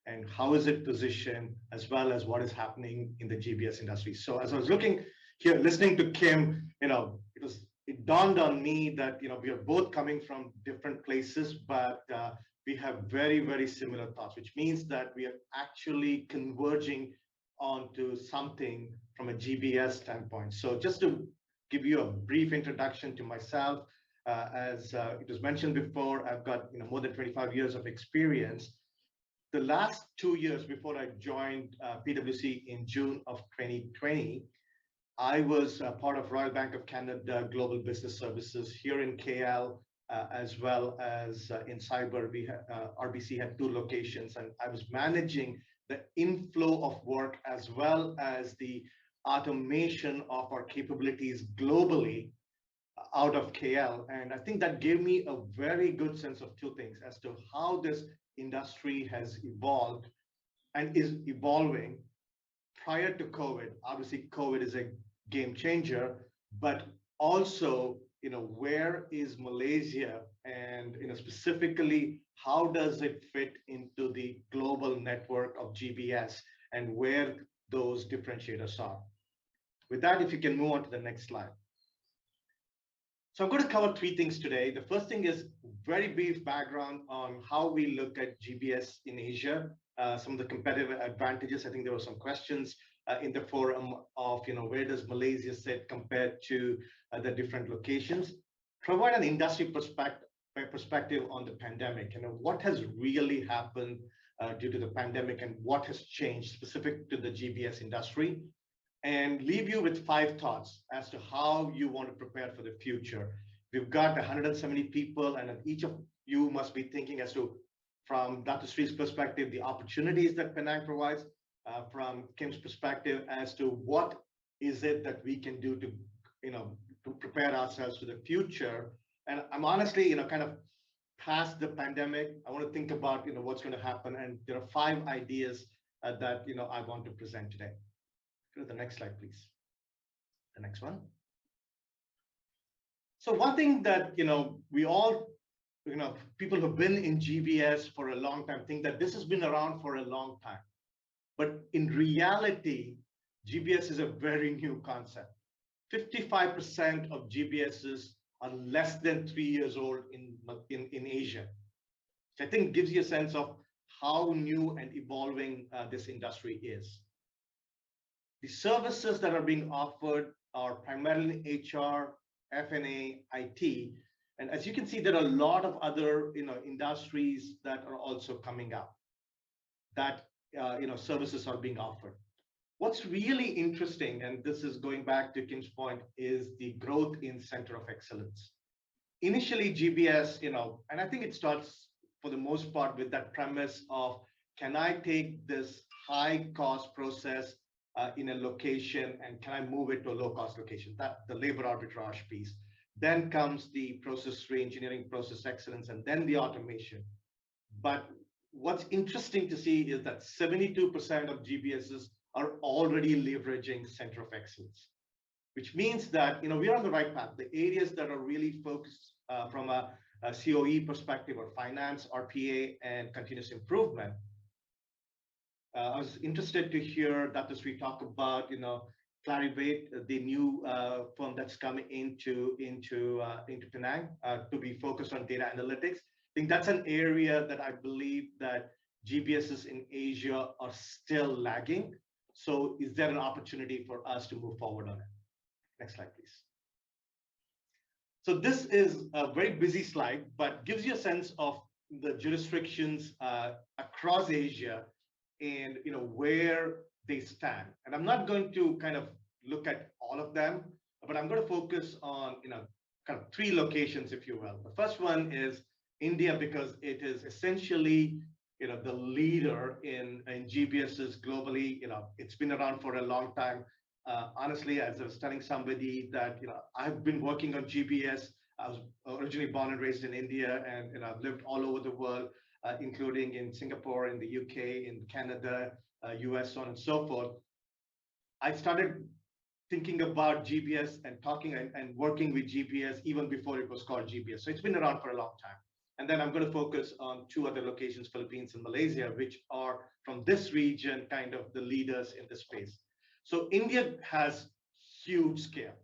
and how is it positioned, as well as what is happening in the GBS industry. So as I was looking here, listening to Kim, it dawned on me that we are both coming from different places, but we have very, very similar thoughts, which means that we are actually converging onto something from a GBS standpoint. So just to give you a brief introduction to myself, as it was mentioned before, I've got more than 25 years of experience. The last 2 years before I joined PwC in June of 2020, I was part of Royal Bank of Canada Global Business Services here in KL, as well as in cyber, RBC had 2 locations, and I was managing the inflow of work as well as the automation of our capabilities globally out of KL. And I think that gave me a very good sense of 2 things as to how this industry has evolved and is evolving prior to COVID. Obviously, COVID is a game changer, but also, where is Malaysia, and specifically, how does it fit into the global network of GBS and where those differentiators are. With that, if you can move on to the next slide. So I'm going to cover 3 things today. The first thing is very brief background on how we look at GBS in Asia, some of the competitive advantages. I think there were some questions in the forum of, where does Malaysia sit compared to the different locations? Provide an industry perspective on the pandemic, what has really happened due to the pandemic and what has changed specific to the GBS industry, and leave you with 5 thoughts as to how you want to prepare for the future. We've got 170 people, and each of you must be thinking as to, from Dr. Sri's perspective, the opportunities that Penang provides, from Kim's perspective as to what is it that we can do to, to prepare ourselves for the future. And I'm honestly, kind of past the pandemic. I want to think about, what's going to happen. And there are 5 ideas that, I want to present today. Go to the next slide, please. The next one. So one thing that, we all, people who've been in GBS for a long time think that this has been around for a long time. But in reality, GBS is a very new concept. 55% of GBSs are less than 3 years old in Asia. So I think gives you a sense of how new and evolving this industry is. The services that are being offered are primarily HR, F&A, IT. And as you can see, there are a lot of other industries that are also coming up that services are being offered. What's really interesting, and this is going back to Kim's point, is the growth in center of excellence. Initially, GBS, and I think it starts for the most part with that premise of, can I take this high cost process in a location and can I move it to a low cost location? That the labor arbitrage piece. Then comes the process reengineering, process excellence, and then the automation. But what's interesting to see is that 72% of GBSs are already leveraging center of excellence, which means that we're on the right path. The areas that are really focused from a COE perspective or finance, RPA, and continuous improvement. I was interested to hear Dr. Sri talk about Clarivate, the new firm that's coming into Penang to be focused on data analytics. I think that's an area that I believe that GBSs in Asia are still lagging. So is there an opportunity for us to move forward on it? Next slide, please. So this is a very busy slide, but gives you a sense of the jurisdictions across Asia and where they stand. And I'm not going to kind of look at all of them, but I'm going to focus on kind of 3 locations, if you will. The first one is India, because it is essentially the leader in GBSs globally. It's been around for a long time. Honestly, as I was telling somebody that I've been working on GBS. I was originally born and raised in India, and I've lived all over the world, including in Singapore, in the UK, in Canada, US, so on and so forth. I started thinking about GBS and talking and working with GBS even before it was called GBS. So it's been around for a long time. And then I'm going to focus on 2 other locations, Philippines and Malaysia, which are from this region, kind of the leaders in the space. So India has huge scale.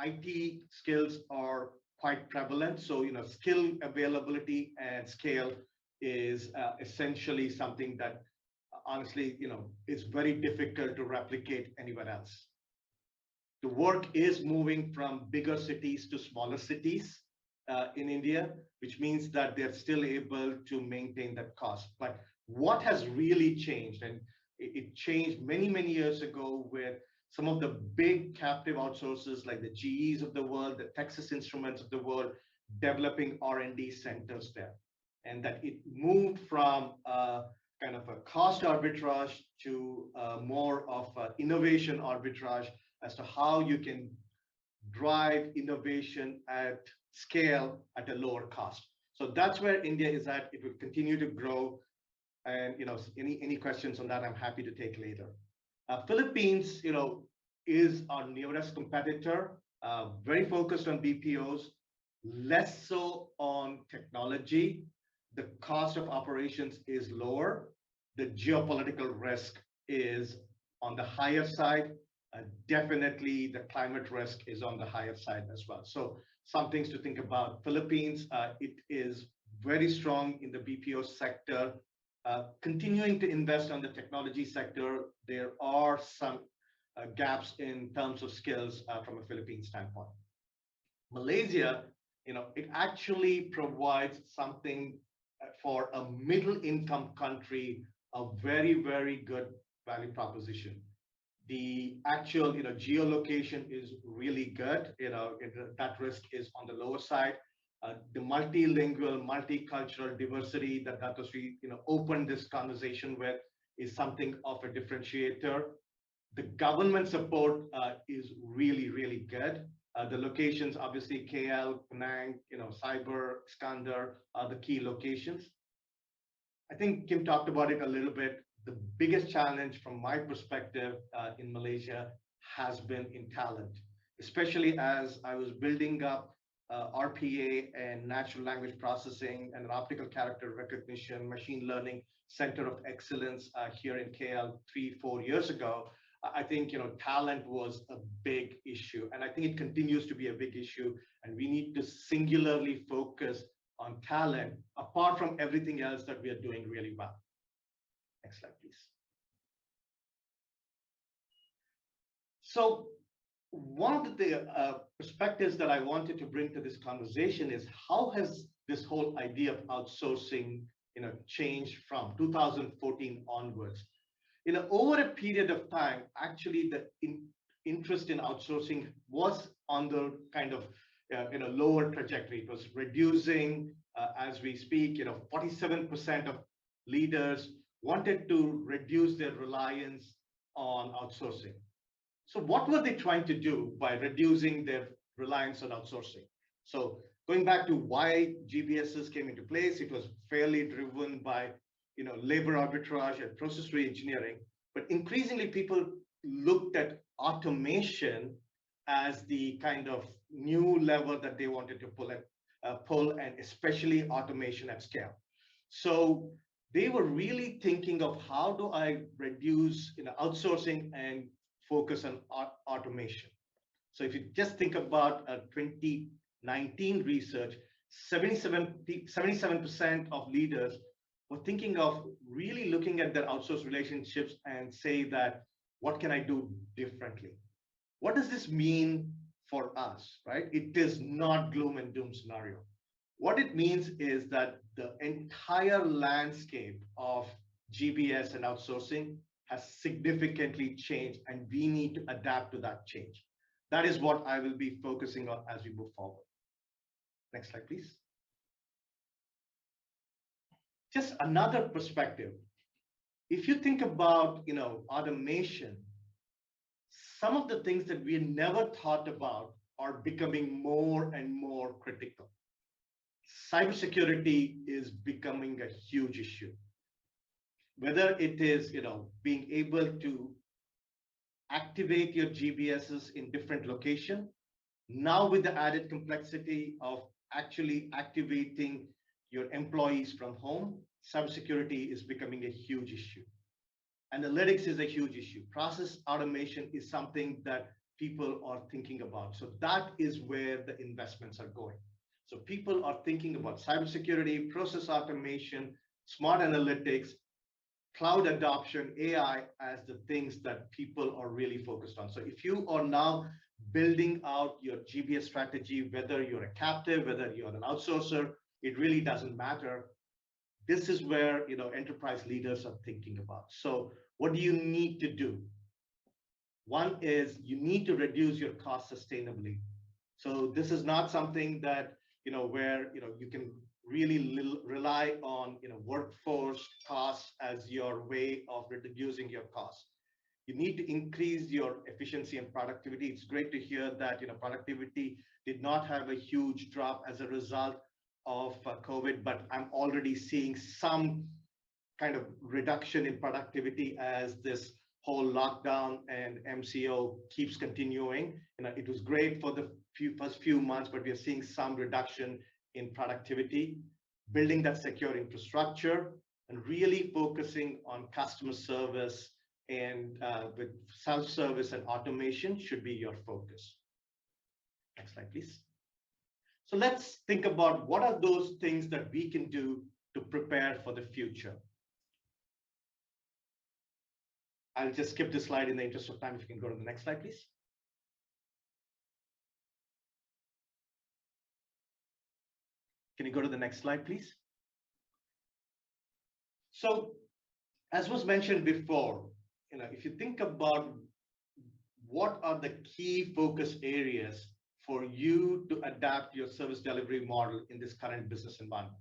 IT skills are quite prevalent. So, skill availability and scale is essentially something that honestly, is very difficult to replicate anywhere else. The work is moving from bigger cities to smaller cities in India, which means that they're still able to maintain that cost. But what has really changed, and it changed many, many years ago with some of the big captive outsourcers like the GEs of the world, the Texas Instruments of the world, developing R&D centers there, and that it moved from kind of a cost arbitrage to more of innovation arbitrage as to how you can drive innovation at scale at a lower cost. So that's where India is at. It will continue to grow. And any questions on that, I'm happy to take later. Philippines, is our nearest competitor, very focused on BPOs, less so on technology. The cost of operations is lower. The geopolitical risk is on the higher side. Definitely the climate risk is on the higher side as well. So some things to think about. Philippines, it is very strong in the BPO sector, continuing to invest on the technology sector. There are some gaps in terms of skills from a Philippine standpoint. Malaysia, it actually provides something for a middle income country, a very, very good value proposition. The actual, geolocation is really good. That risk is on the lower side. The multilingual, multicultural diversity that Dato, opened this conversation with is something of a differentiator. The government support is really, really good. The locations, obviously, KL, Penang, Cyber, Iskandar are the key locations. I think Kim talked about it a little bit. The biggest challenge from my perspective in Malaysia has been in talent, especially as I was building up RPA and natural language processing and an optical character recognition, machine learning center of excellence here in KL 3-4 years ago. I think talent was a big issue, and I think it continues to be a big issue, and we need to singularly focus on talent apart from everything else that we are doing really well. Next slide, please. So one of the perspectives that I wanted to bring to this conversation is how has this whole idea of outsourcing changed from 2014 onwards. Over a period of time, actually the interest in outsourcing was on the kind of lower trajectory. It was reducing as we speak. 47% of leaders wanted to reduce their reliance on outsourcing. So what were they trying to do by reducing their reliance on outsourcing? So going back to why GBSs came into place, it was fairly driven by labor arbitrage and process re-engineering, but increasingly people looked at automation as the kind of new lever that they wanted to pull, and especially automation at scale. So they were really thinking of how do I reduce outsourcing and focus on automation. So if you just think about 2019 research, 77% of leaders were thinking of really looking at their outsourced relationships and say that, what can I do differently? What does this mean for us, right? It is not gloom and doom scenario. What it means is that the entire landscape of GBS and outsourcing has significantly changed, and we need to adapt to that change. That is what I will be focusing on as we move forward. Next slide, please. Just another perspective. If you think about, automation, some of the things that we never thought about are becoming more and more critical. Cybersecurity is becoming a huge issue. Whether it is, being able to activate your GBSs in different locations, now with the added complexity of actually activating your employees from home, cybersecurity is becoming a huge issue. Analytics is a huge issue. Process automation is something that people are thinking about. So that is where the investments are going. So people are thinking about cybersecurity, process automation, smart analytics, cloud adoption, AI as the things that people are really focused on. So if you are now building out your GBS strategy, whether you're a captive, whether you're an outsourcer, it really doesn't matter. This is where enterprise leaders are thinking about. So what do you need to do? One is you need to reduce your cost sustainably. So this is not something that where, you can really rely on, workforce costs as your way of reducing your costs. You need to increase your efficiency and productivity. It's great to hear that, productivity did not have a huge drop as a result of COVID, but I'm already seeing some kind of reduction in productivity as this whole lockdown and MCO keeps continuing. It was great for the first few months, but we are seeing some reduction in productivity, building that secure infrastructure, and really focusing on customer service and with self-service and automation should be your focus. Next slide, please. So let's think about what are those things that we can do to prepare for the future. I'll just skip this slide in the interest of time. If you can go to the next slide, please. Can you go to the next slide, please? So, as was mentioned before, if you think about what are the key focus areas for you to adapt your service delivery model in this current business environment,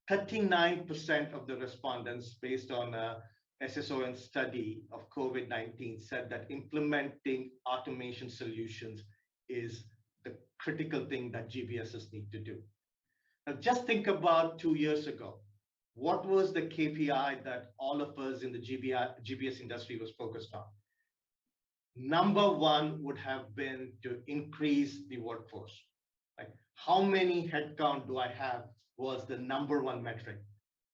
39% of the respondents, based on a SSON study of COVID-19, said that implementing automation solutions is the critical thing that GBSs need to do. Now, just think about 2 years ago. What was the KPI that all of us in the GBS industry was focused on? Number one would have been to increase the workforce. Like, how many headcount do I have was the number one metric.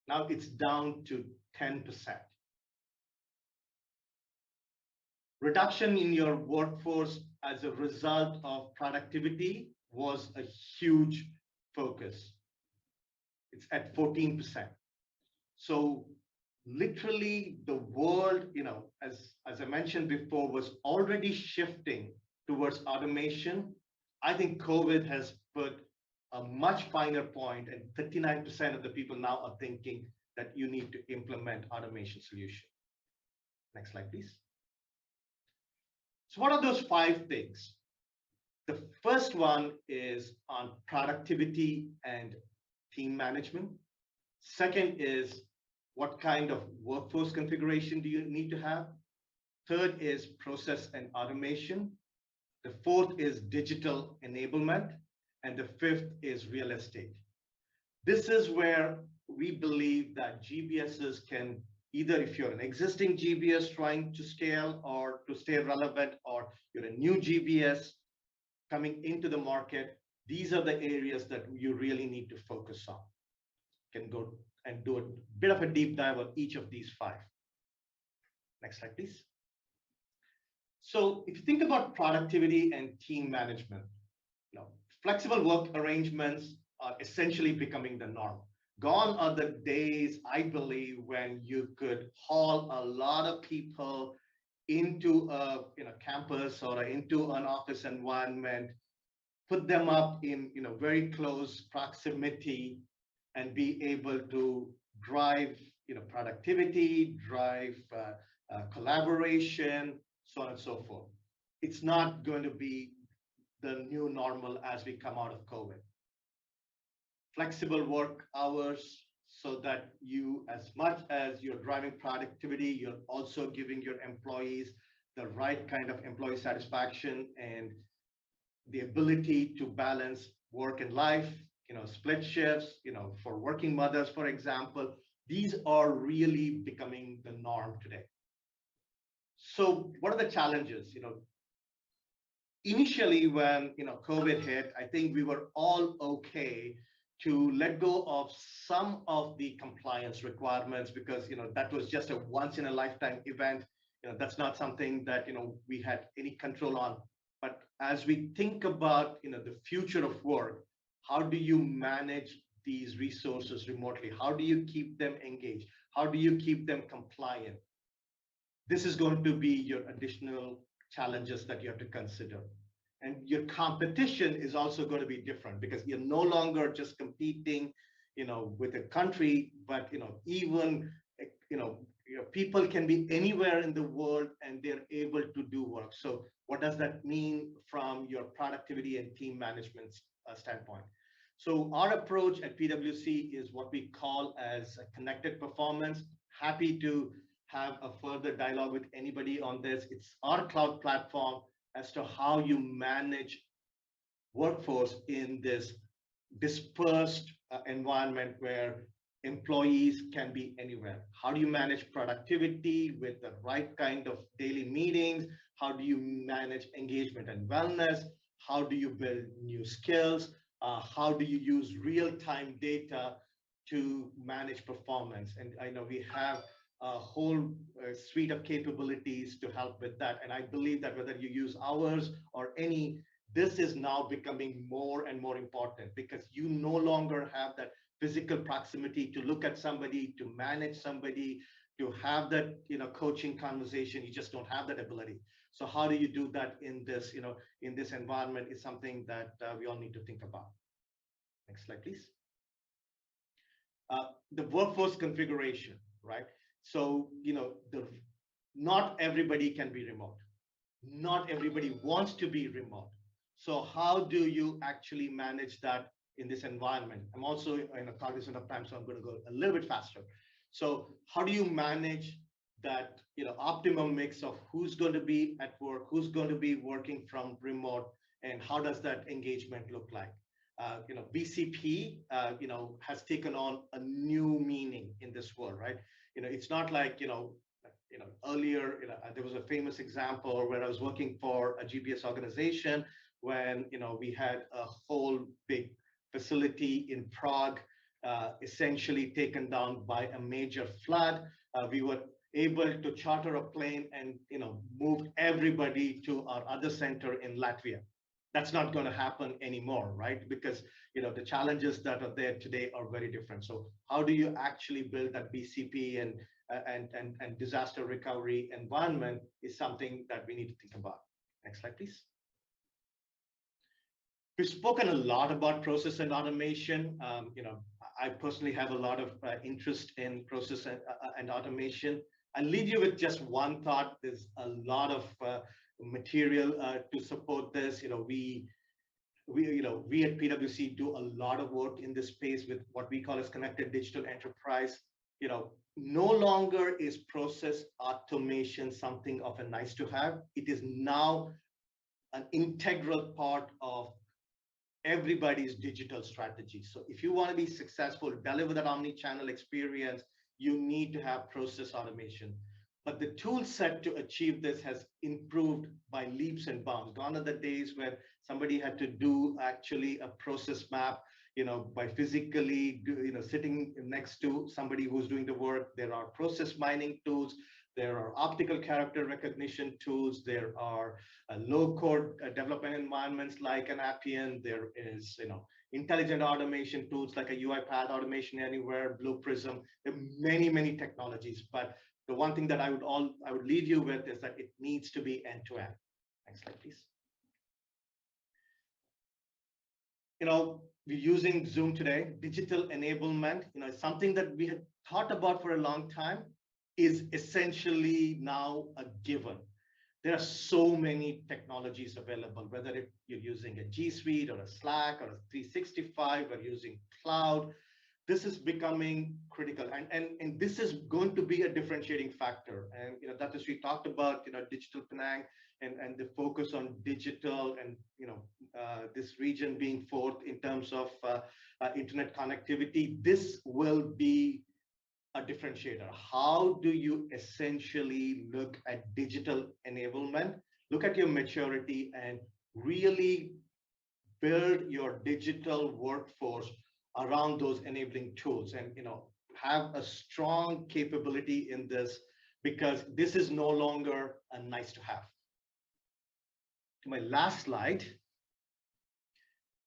Now it's down to 10%. Reduction in your workforce as a result of productivity was a huge focus. It's at 14%. So literally the world, as I mentioned before, was already shifting towards automation. I think COVID has put a much finer point, and 39% of the people now are thinking that you need to implement automation solution. Next slide, please. So what are those 5 things? The first one is on productivity and team management. Second is, what kind of workforce configuration do you need to have? Third is process and automation. The fourth is digital enablement. And the fifth is real estate. This is where we believe that GBSs can, either if you're an existing GBS trying to scale or to stay relevant, or you're a new GBS coming into the market, these are the areas that you really need to focus on. You can go and do a bit of a deep dive on each of these 5. Next slide, please. So if you think about productivity and team management, flexible work arrangements are essentially becoming the norm. Gone are the days, I believe, when you could haul a lot of people into a campus or into an office environment, put them up in very close proximity, and be able to drive productivity, drive collaboration, so on and so forth. It's not going to be the new normal as we come out of COVID. Flexible work hours, so that you, as much as you're driving productivity, you're also giving your employees the right kind of employee satisfaction and the ability to balance work and life, split shifts, for working mothers, for example. These are really becoming the norm today. So what are the challenges? Initially, when COVID hit, I think we were all okay to let go of some of the compliance requirements, because that was just a once in a lifetime event. That's not something that we had any control on. But as we think about the future of work, how do you manage these resources remotely? How do you keep them engaged? How do you keep them compliant? This is going to be your additional challenges that you have to consider. And your competition is also going to be different, because you're no longer just competing, with a country, but even people can be anywhere in the world and they're able to do work. So what does that mean from your productivity and team management standpoint? So our approach at PwC is what we call as a connected performance. Happy to have a further dialogue with anybody on this. It's our cloud platform as to how you manage workforce in this dispersed environment where employees can be anywhere. How do you manage productivity with the right kind of daily meetings? How do you manage engagement and wellness? How do you build new skills? How do you use real-time data to manage performance? And I know we have a whole suite of capabilities to help with that. And I believe that whether you use ours or any, this is now becoming more and more important because you no longer have that physical proximity to look at somebody, to manage somebody, to have that coaching conversation. You just don't have that ability. So how do you do that in this in this environment is something that we all need to think about. Next slide, please. The workforce configuration, right? So not everybody can be remote. Not everybody wants to be remote. So how do you actually manage that in this environment? I'm also cognizant of time, so I'm going to go a little bit faster. So how do you manage that optimum mix of who's going to be at work, who's going to be working from remote, and how does that engagement look like? BCP has taken on a new meaning in this world, right? It's not like earlier there was a famous example where I was working for a GBS organization when we had a whole big facility in Prague essentially taken down by a major flood. We were able to charter a plane and moved everybody to our other center in Latvia. That's not going to happen anymore, right? Because the challenges that are there today are very different. So how do you actually build that BCP and disaster recovery environment is something that we need to think about. Next slide, please. We've spoken a lot about process and automation. I personally have a lot of interest in process and automation. I'll leave you with just one thought. There's a lot of material to support this. We at PwC do a lot of work in this space with what we call as connected digital enterprise. No longer is process automation something of a nice to have. It is now an integral part of everybody's digital strategy. So if you want to be successful, deliver that omni-channel experience, you need to have process automation. But the tool set to achieve this has improved by leaps and bounds. Gone are the days where somebody had to do actually a process map, by physically, sitting next to somebody who's doing the work. There are process mining tools. There are optical character recognition tools. There are low-code development environments like an Appian. There is, intelligent automation tools like a UiPath Automation Anywhere, Blue Prism. There are many, many technologies. But the one thing that I would leave you with is that it needs to be end-to-end. Next slide, please. We're using Zoom today. Digital enablement, something that we had thought about for a long time, is essentially now a given. There are so many technologies available, whether you're using a G Suite or a Slack or a 365 or using cloud. This is becoming critical, and this is going to be a differentiating factor. And Dato, we talked about digital Penang and the focus on digital, and this region being fourth in terms of internet connectivity. This will be a differentiator. How do you essentially look at digital enablement, look at your maturity, and really build your digital workforce around those enabling tools, and have a strong capability in this, because this is no longer a nice to have. To my last slide,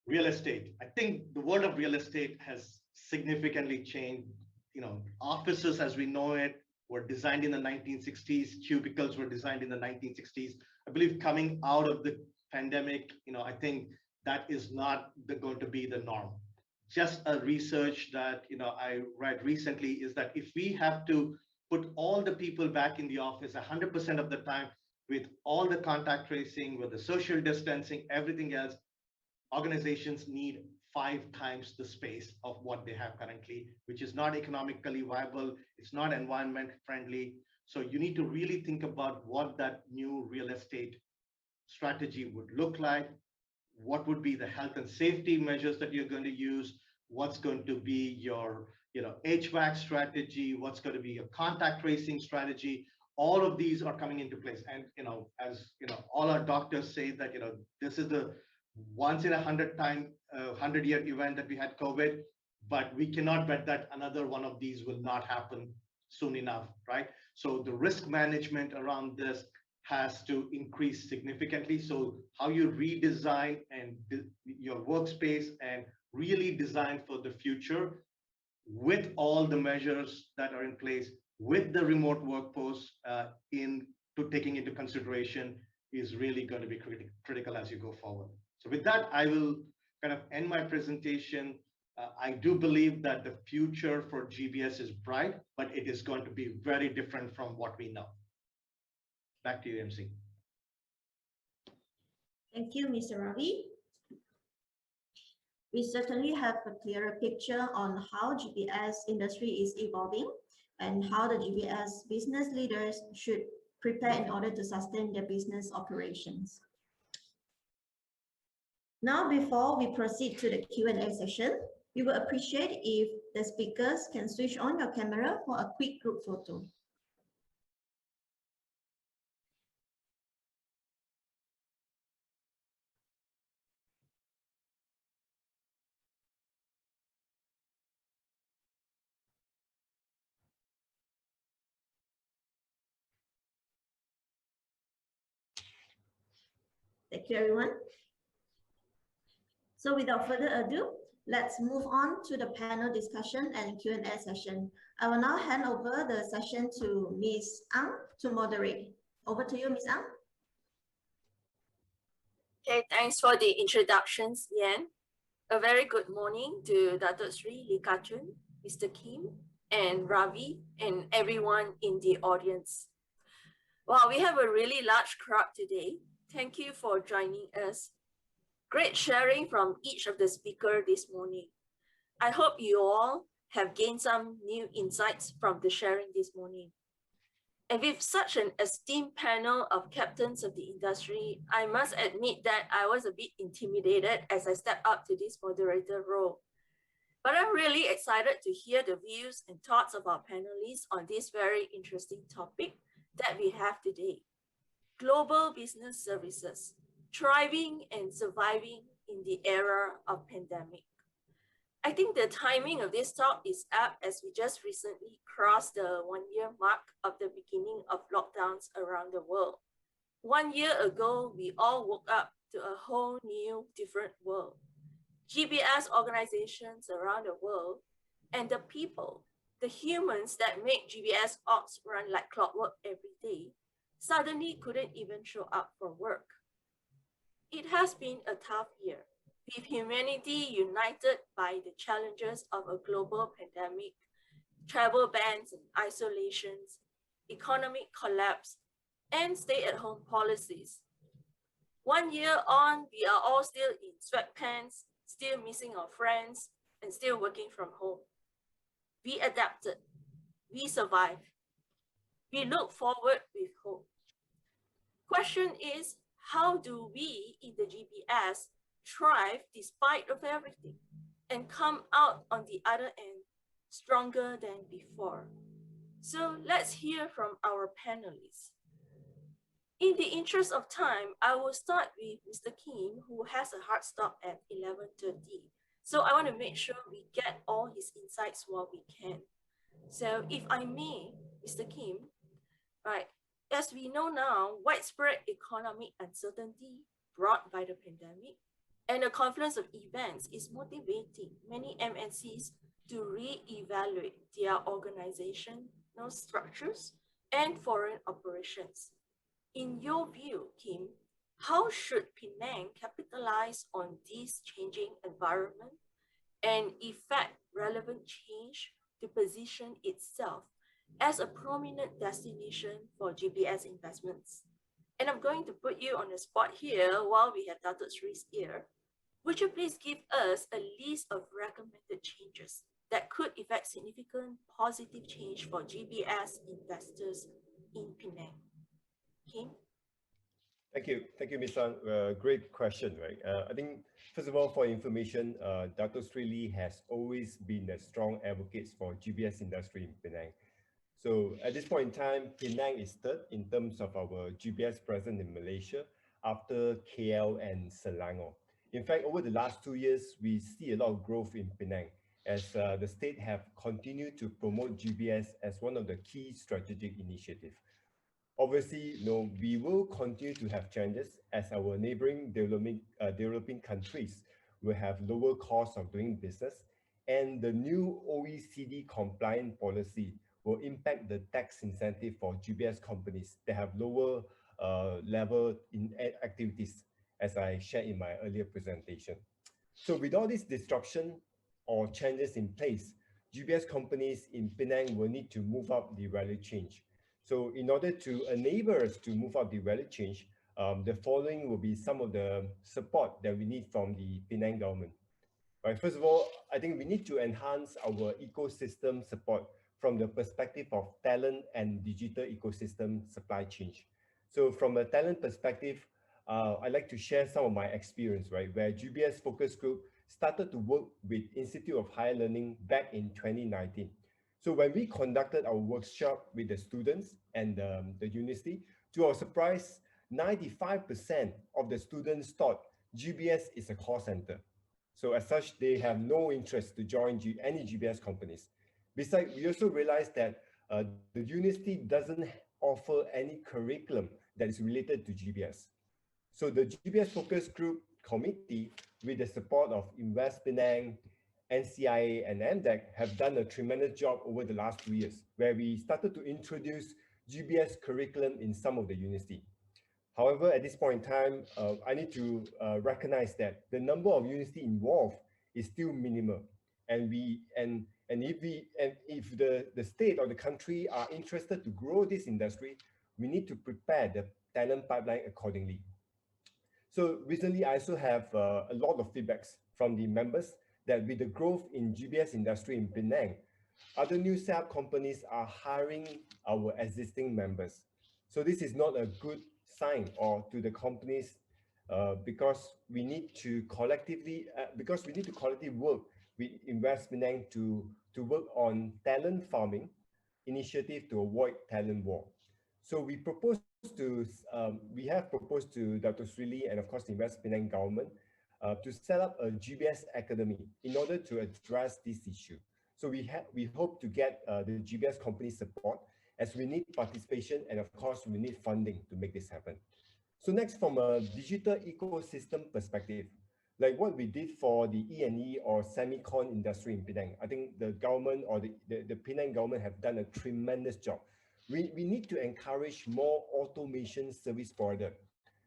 real estate. I think the world of real estate has significantly changed. Offices as we know it were designed in the 1960s. Cubicles were designed in the 1960s. I believe coming out of the pandemic, I think that is not going to be the norm. Just a research that I read recently is that if we have to put all the people back in the office 100% of the time, with all the contact tracing, with the social distancing, everything else, organizations need 5 times the space of what they have currently, which is not economically viable. It's not environment friendly. So you need to really think about what that new real estate strategy would look like. What would be the health and safety measures that you're going to use? What's going to be your HVAC strategy? What's going to be your contact tracing strategy? All of these are coming into place. And as all our doctors say that this is the once in 100-year event that we had COVID, but we cannot bet that another one of these will not happen soon enough, right? So the risk management around this has to increase significantly. So how you redesign and your workspace and really design for the future with all the measures that are in place, with the remote workforce taking into consideration, is really going to be critical as you go forward. So with that, I will kind of end my presentation. I do believe that the future for GBS is bright, but it is going to be very different from what we know. Back to you, MC. Thank you, Mr. Ravi. We certainly have a clearer picture on how GBS industry is evolving and how the GBS business leaders should prepare in order to sustain their business operations. Now, before we proceed to the Q&A session, we would appreciate if the speakers can switch on your camera for a quick group photo. Thank you, everyone. So without further ado, let's move on to the panel discussion and Q&A session. I will now hand over the session to Ms. Ang to moderate. Over to you, Ms. Ang. Okay, thanks for the introductions, Yan. A very good morning to Dato Seri, Choon, Mr. Kim, and Ravi, and everyone in the audience. Wow, we have a really large crowd today. Thank you for joining us. Great sharing from each of the speakers this morning. I hope you all have gained some new insights from the sharing this morning. And with such an esteemed panel of captains of the industry, I must admit that I was a bit intimidated as I stepped up to this moderator role. But I'm really excited to hear the views and thoughts of our panelists on this very interesting topic that we have today. Global business services, thriving and surviving in the era of pandemic. I think the timing of this talk is apt as we just recently crossed the 1-year mark of the beginning of lockdowns around the world. 1 year ago, we all woke up to a whole new, different world. GBS organizations around the world and the people, the humans that make GBS ops run like clockwork every day, suddenly couldn't even show up for work. It has been a tough year, with humanity united by the challenges of a global pandemic, travel bans and isolations, economic collapse, and stay-at-home policies. 1 year on, we are all still in sweatpants, still missing our friends, and still working from home. We adapted, we survived, we look forward with hope. Question is, how do we in the GBS thrive despite of everything and come out on the other end stronger than before? So let's hear from our panelists. In the interest of time, I will start with Mr. Kim, who has a hard stop at 11:30. So I want to make sure we get all his insights while we can. So if I may, Mr. Kim, right, as we know now, widespread economic uncertainty brought by the pandemic and the confluence of events is motivating many MNCs to re-evaluate their organizational structures and foreign operations. In your view, Kim, how should Penang capitalize on this changing environment and effect relevant change to position itself as a prominent destination for GBS investments? And I'm going to put you on the spot here while we have Dato Seri's ear. Would you please give us a list of recommended changes that could effect significant positive change for GBS investors in Penang? Kim? Thank you, Ms. Ang. Great question, right? I think, first of all, for information, Dato Sri has always been a strong advocate for GBS industry in Penang. So at this point in time, Penang is third in terms of our GBS presence in Malaysia after KL and Selangor. In fact, over the last 2 years, we see a lot of growth in Penang as the state have continued to promote GBS as one of the key strategic initiatives. Obviously, we will continue to have challenges as our neighboring developing countries will have lower costs of doing business, and the new OECD compliant policy will impact the tax incentive for GBS companies that have lower level in activities, as I shared in my earlier presentation. So with all this disruption or changes in place, GBS companies in Penang will need to move up the value chain. So in order to enable us to move up the value chain, the following will be some of the support that we need from the Penang government. Right. First of all, I think we need to enhance our ecosystem support from the perspective of talent and digital ecosystem supply chain. So from a talent perspective, I'd like to share some of my experience, right, where GBS focus group started to work with Institute of Higher Learning back in 2019. So when we conducted our workshop with the students and the university, to our surprise, 95% of the students thought GBS is a call center. So as such, they have no interest to join any GBS companies. Besides, we also realized that the university doesn't offer any curriculum that is related to GBS. So the GBS focus group committee, with the support of InvestPenang, NCIA and MDEC, have done a tremendous job over the last 2 years, where we started to introduce GBS curriculum in some of the university. However, at this point in time, I need to recognize that the number of university involved is still minimal, and if the state or the country are interested to grow this industry, we need to prepare the talent pipeline accordingly. So recently, I also have a lot of feedbacks from the members that with the growth in GBS industry in Penang, other new setup companies are hiring our existing members. So this is not a good sign or to the companies because we need to collectively work with InvestPenang to work on talent farming initiative to avoid talent war. So we have proposed to Dato Sri and of course the InvestPenang government to set up a GBS academy in order to address this issue. So we hope to get the GBS company support, as we need participation and of course we need funding to make this happen. So next, from a digital ecosystem perspective, like what we did for the E&E or semicon industry in Penang, I think the government or the Penang government have done a tremendous job. We need to encourage more automation service providers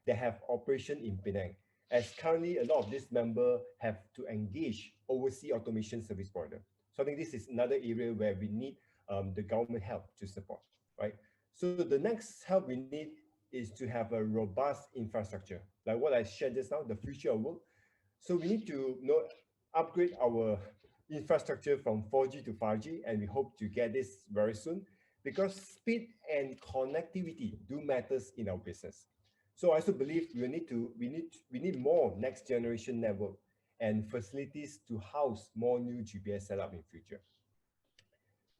that have operation in Penang, as currently a lot of these members have to engage overseas automation service provider. So I think this is another area where we need the government help to support, right? So the next help we need is to have a robust infrastructure, like what I shared just now, the future of work. So we need to upgrade our infrastructure from 4G to 5G, and we hope to get this very soon, because speed and connectivity do matters in our business. So I also believe we need more next generation network and facilities to house more new GBS setup in future.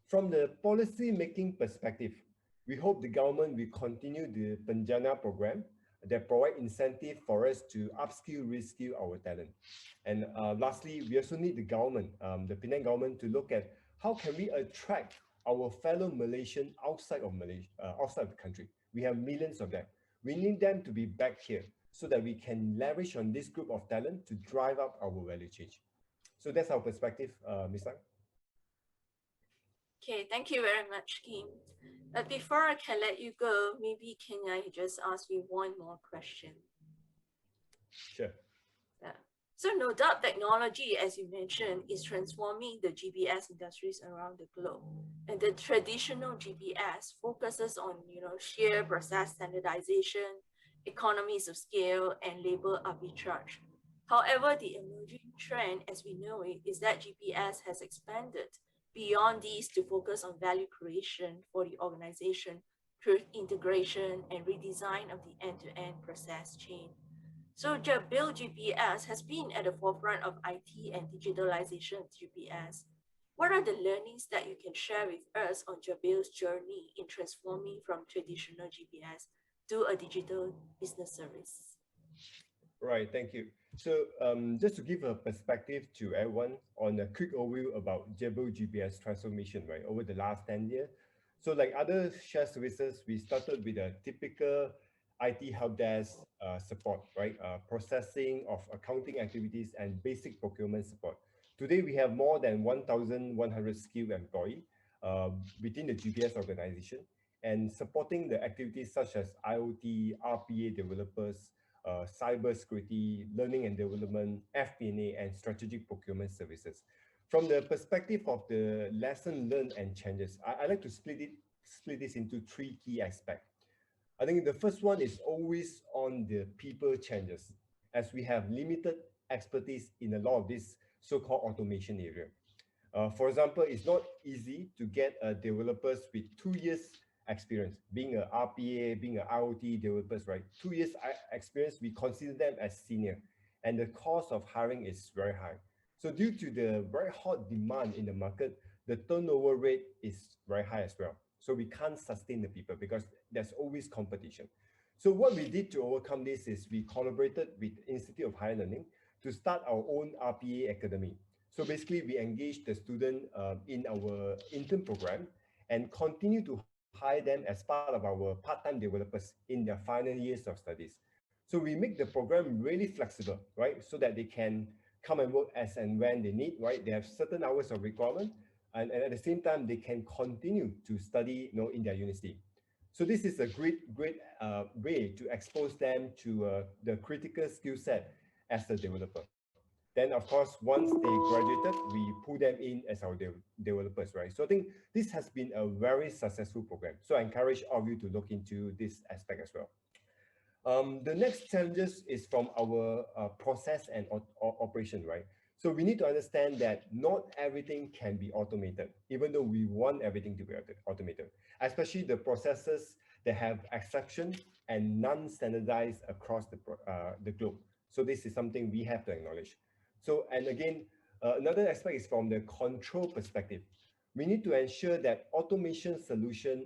From the policy making perspective, we hope the government will continue the Penjana program that provide incentive for us to upskill, reskill our talent. And lastly, we also need the government, the Penang government, to look at how can we attract our fellow Malaysian outside of Malaysia, outside of the country. We have millions of them. We need them to be back here so that we can leverage on this group of talent to drive up our value chain. So that's our perspective, Ms. Lang. Okay, thank you very much, Kim. Before I can let you go, maybe can I just ask you one more question? Sure. Yeah. So no doubt technology, as you mentioned, is transforming the GBS industries around the globe. And the traditional GBS focuses on, sheer process standardization, economies of scale, and labor arbitrage. However, the emerging trend, as we know it, is that GBS has expanded beyond these to focus on value creation for the organization through integration and redesign of the end-to-end process chain. So Jabil GBS has been at the forefront of IT and digitalization GBS. What are the learnings that you can share with us on Jabil's journey in transforming from traditional GBS to a digital business service? Right, thank you. So just to give a perspective to everyone on a quick overview about Jabil GBS transformation, right, over the last 10 years. So like other shared services, we started with a typical IT help desk support, right, processing of accounting activities and basic procurement support. Today, we have more than 1,100 skilled employees within the GBS organization and supporting the activities such as IoT, RPA developers, cyber security, learning and development, FP&A, and strategic procurement services. From the perspective of the lesson learned and changes, I like to split this into three key aspects. I think the first one is always on the people changes, as we have limited expertise in a lot of this so-called automation area. For example, it's not easy to get developers with 2 years experience, being a RPA, being an IoT developers, right? 2 years experience, we consider them as senior, and the cost of hiring is very high. So due to the very hot demand in the market, the turnover rate is very high as well. So we can't sustain the people because there's always competition. So what we did to overcome this is we collaborated with Institute of Higher Learning to start our own RPA Academy. So basically, we engaged the student in our intern program and continue to hire them as part of our part-time developers in their final years of studies. So we make the program really flexible, right? So that they can come and work as and when they need, right? They have certain hours of requirement, and at the same time, they can continue to study, in their university. So this is a great way to expose them to the critical skill set as a developer. Then, of course, once they graduated, we pull them in as our developers, right? So I think this has been a very successful program. So I encourage all of you to look into this aspect as well. The next challenges is from our process and operation, right? So we need to understand that not everything can be automated, even though we want everything to be automated, especially the processes that have exceptions and non-standardized across the globe. So this is something we have to acknowledge. So, and again, another aspect is from the control perspective. We need to ensure that automation solution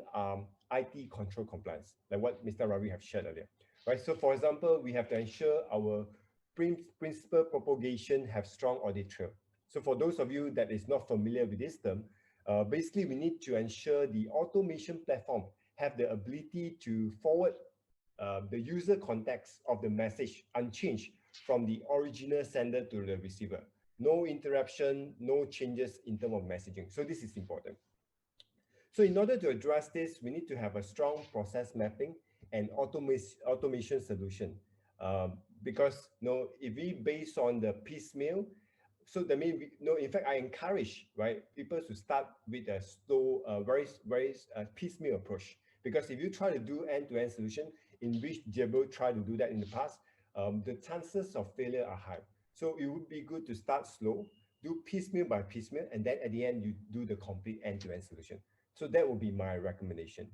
IT control compliance, like what Mr. Ravi have shared earlier, right? So for example, we have to ensure our principal propagation have strong audit trail. So for those of you that is not familiar with this term, basically we need to ensure the automation platform have the ability to forward the user context of the message unchanged from the original sender to the receiver. No interruption, no changes in terms of messaging. So this is important. So in order to address this, we need to have a strong process mapping and automation solution. Because if we base on the piecemeal, so that means in fact, I encourage people to start with a slow, very piecemeal approach. Because if you try to do end-to-end solution, in which Jabil tried to do that in the past, the chances of failure are high. So it would be good to start slow, do piecemeal by piecemeal, and then at the end, you do the complete end-to-end solution. So that would be my recommendation.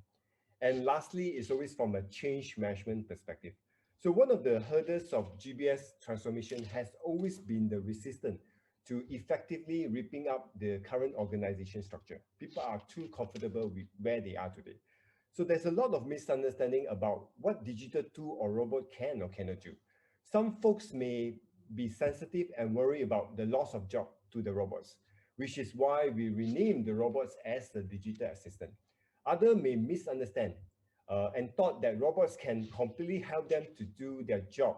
And lastly, it's always from a change management perspective. So one of the hurdles of GBS transformation has always been the resistance to effectively ripping up the current organization structure. People are too comfortable with where they are today. So there's a lot of misunderstanding about what digital tool or robot can or cannot do. Some folks may be sensitive and worry about the loss of job to the robots, which is why we renamed the robots as the digital assistant. Others may misunderstand and thought that robots can completely help them to do their job.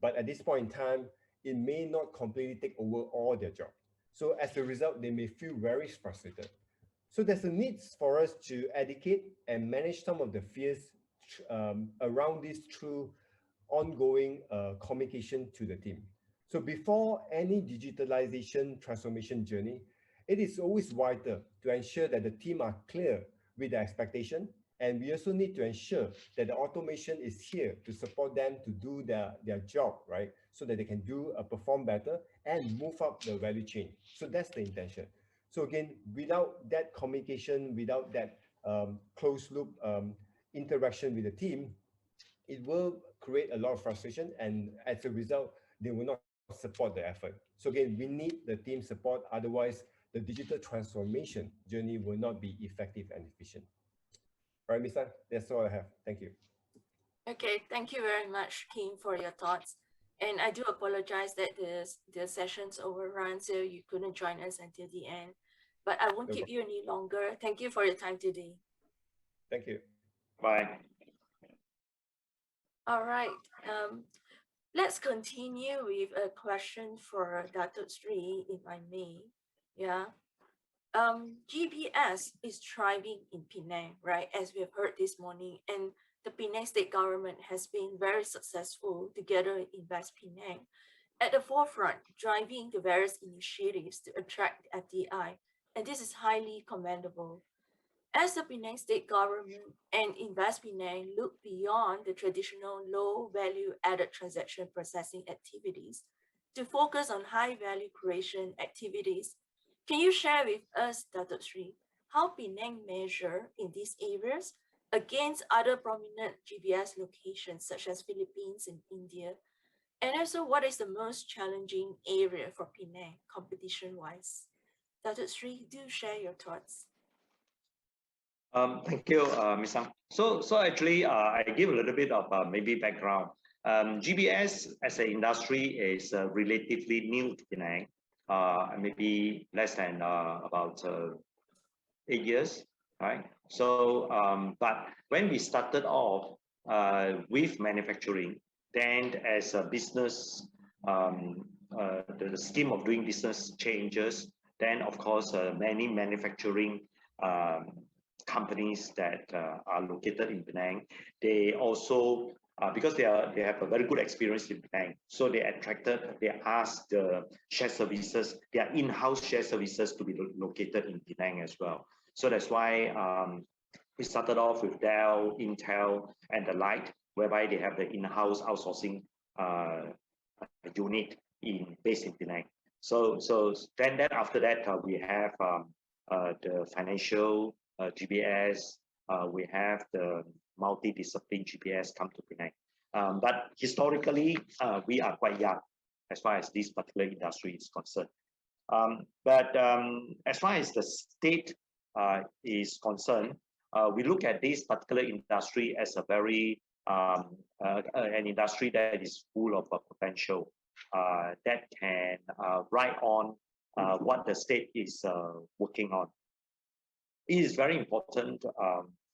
But at this point in time, it may not completely take over all their job. So as a result, they may feel very frustrated. So there's a need for us to educate and manage some of the fears around this through ongoing communication to the team. So before any digitalization transformation journey, it is always vital to ensure that the team are clear with the expectation And we also need to ensure that the automation is here to support them to do their job, right? So that they can perform better and move up the value chain. So that's the intention. So again, without that communication, without that closed loop interaction with the team, it will create a lot of frustration, and as a result, they will not support the effort. So again, we need the team support, otherwise the digital transformation journey will not be effective and efficient. All right, Mr. That's all I have. Thank you. Okay, thank you very much, Kim, for your thoughts. And I do apologize that the session's overrun, so you couldn't join us until the end. But I won't No keep you any longer. Thank you for your time today. Thank you. Bye. All right. Let's continue with a question for Dato Sri, if I may. Yeah. GBS is thriving in Penang, right? As we have heard this morning, and the Penang state government has been very successful together with InvestPenang at the forefront, driving the various initiatives to attract FDI. And this is highly commendable. As the Penang state government and InvestPenang look beyond the traditional low value added transaction processing activities to focus on high value creation activities, can you share with us, Dato Sri, how Penang measure in these areas against other prominent GBS locations such as Philippines and India? And also, what is the most challenging area for Penang competition-wise? Dato Sri, do share your thoughts. Thank you, Ms. Sang. So actually, I give a little bit of maybe background. GBS as an industry is relatively new to Penang, maybe less than about 8 years, right? So, but when we started off with manufacturing, then as a business, the scheme of doing business changes, then of course many manufacturing companies that are located in Penang, they also because they have a very good experience in Penang, so they asked the shared services, their in-house shared services to be located in Penang as well. So that's why we started off with Dell, Intel, and the like, whereby they have the in-house outsourcing unit based in Penang. So then after that we have the financial GBS, we have the multidiscipline GBS come to Penang. But historically, we are quite young as far as this particular industry is concerned. But as far as the state is concerned, we look at this particular industry as a very an industry that is full of potential that can ride on what the state is working on. It is very important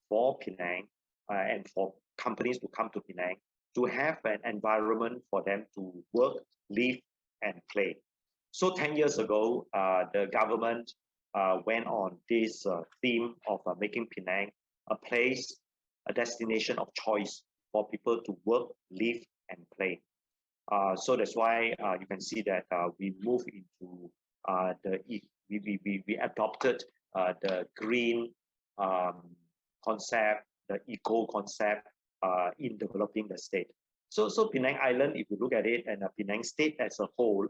for Penang and for companies to come to Penang to have an environment for them to work, live, and play. So 10 years ago, the government went on this theme of making Penang a place, a destination of choice for people to work, live, and play. So that's why you can see that we move into we adopted the green concept, the eco concept in developing the state. So Penang Island, if you look at it, and Penang state as a whole,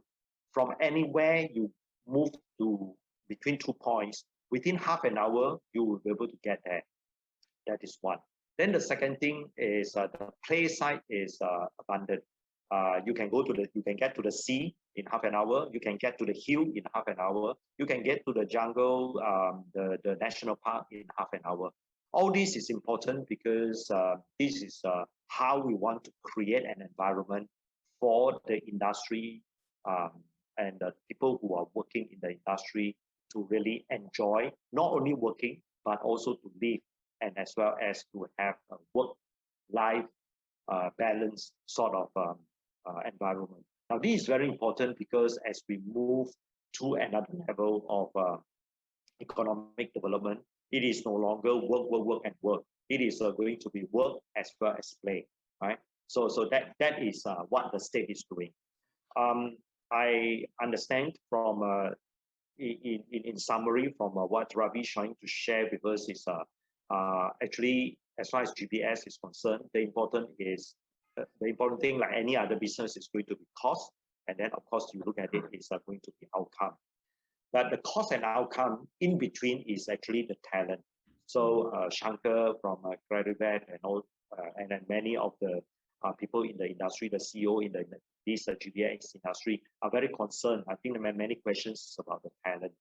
from anywhere you move to between 2 points, within half an hour, you will be able to get there. That is one. Then the second thing is the play site is abundant. You can get to the sea in half an hour. You can get to the hill in half an hour. You can get to the jungle, the national park in half an hour. All this is important because this is how we want to create an environment for the industry and the people who are working in the industry to really enjoy not only working but also to live, and as well as to have a work-life balance sort of environment. Now, this is very important because as we move to another level of economic development, it is no longer work, and work. It is going to be work as well as play, right? So that is what the state is doing. I understand from in summary from what Ravi is trying to share with us is actually as far as GBS is concerned, the important thing, like any other business, is going to be cost, and then of course you look at it is going to be outcome. But the cost and outcome in between is actually the talent. So Shankar from Credivet and all, and then many of the people in the industry, the CEO in this GBS industry, are very concerned. I think there are many questions about the talent.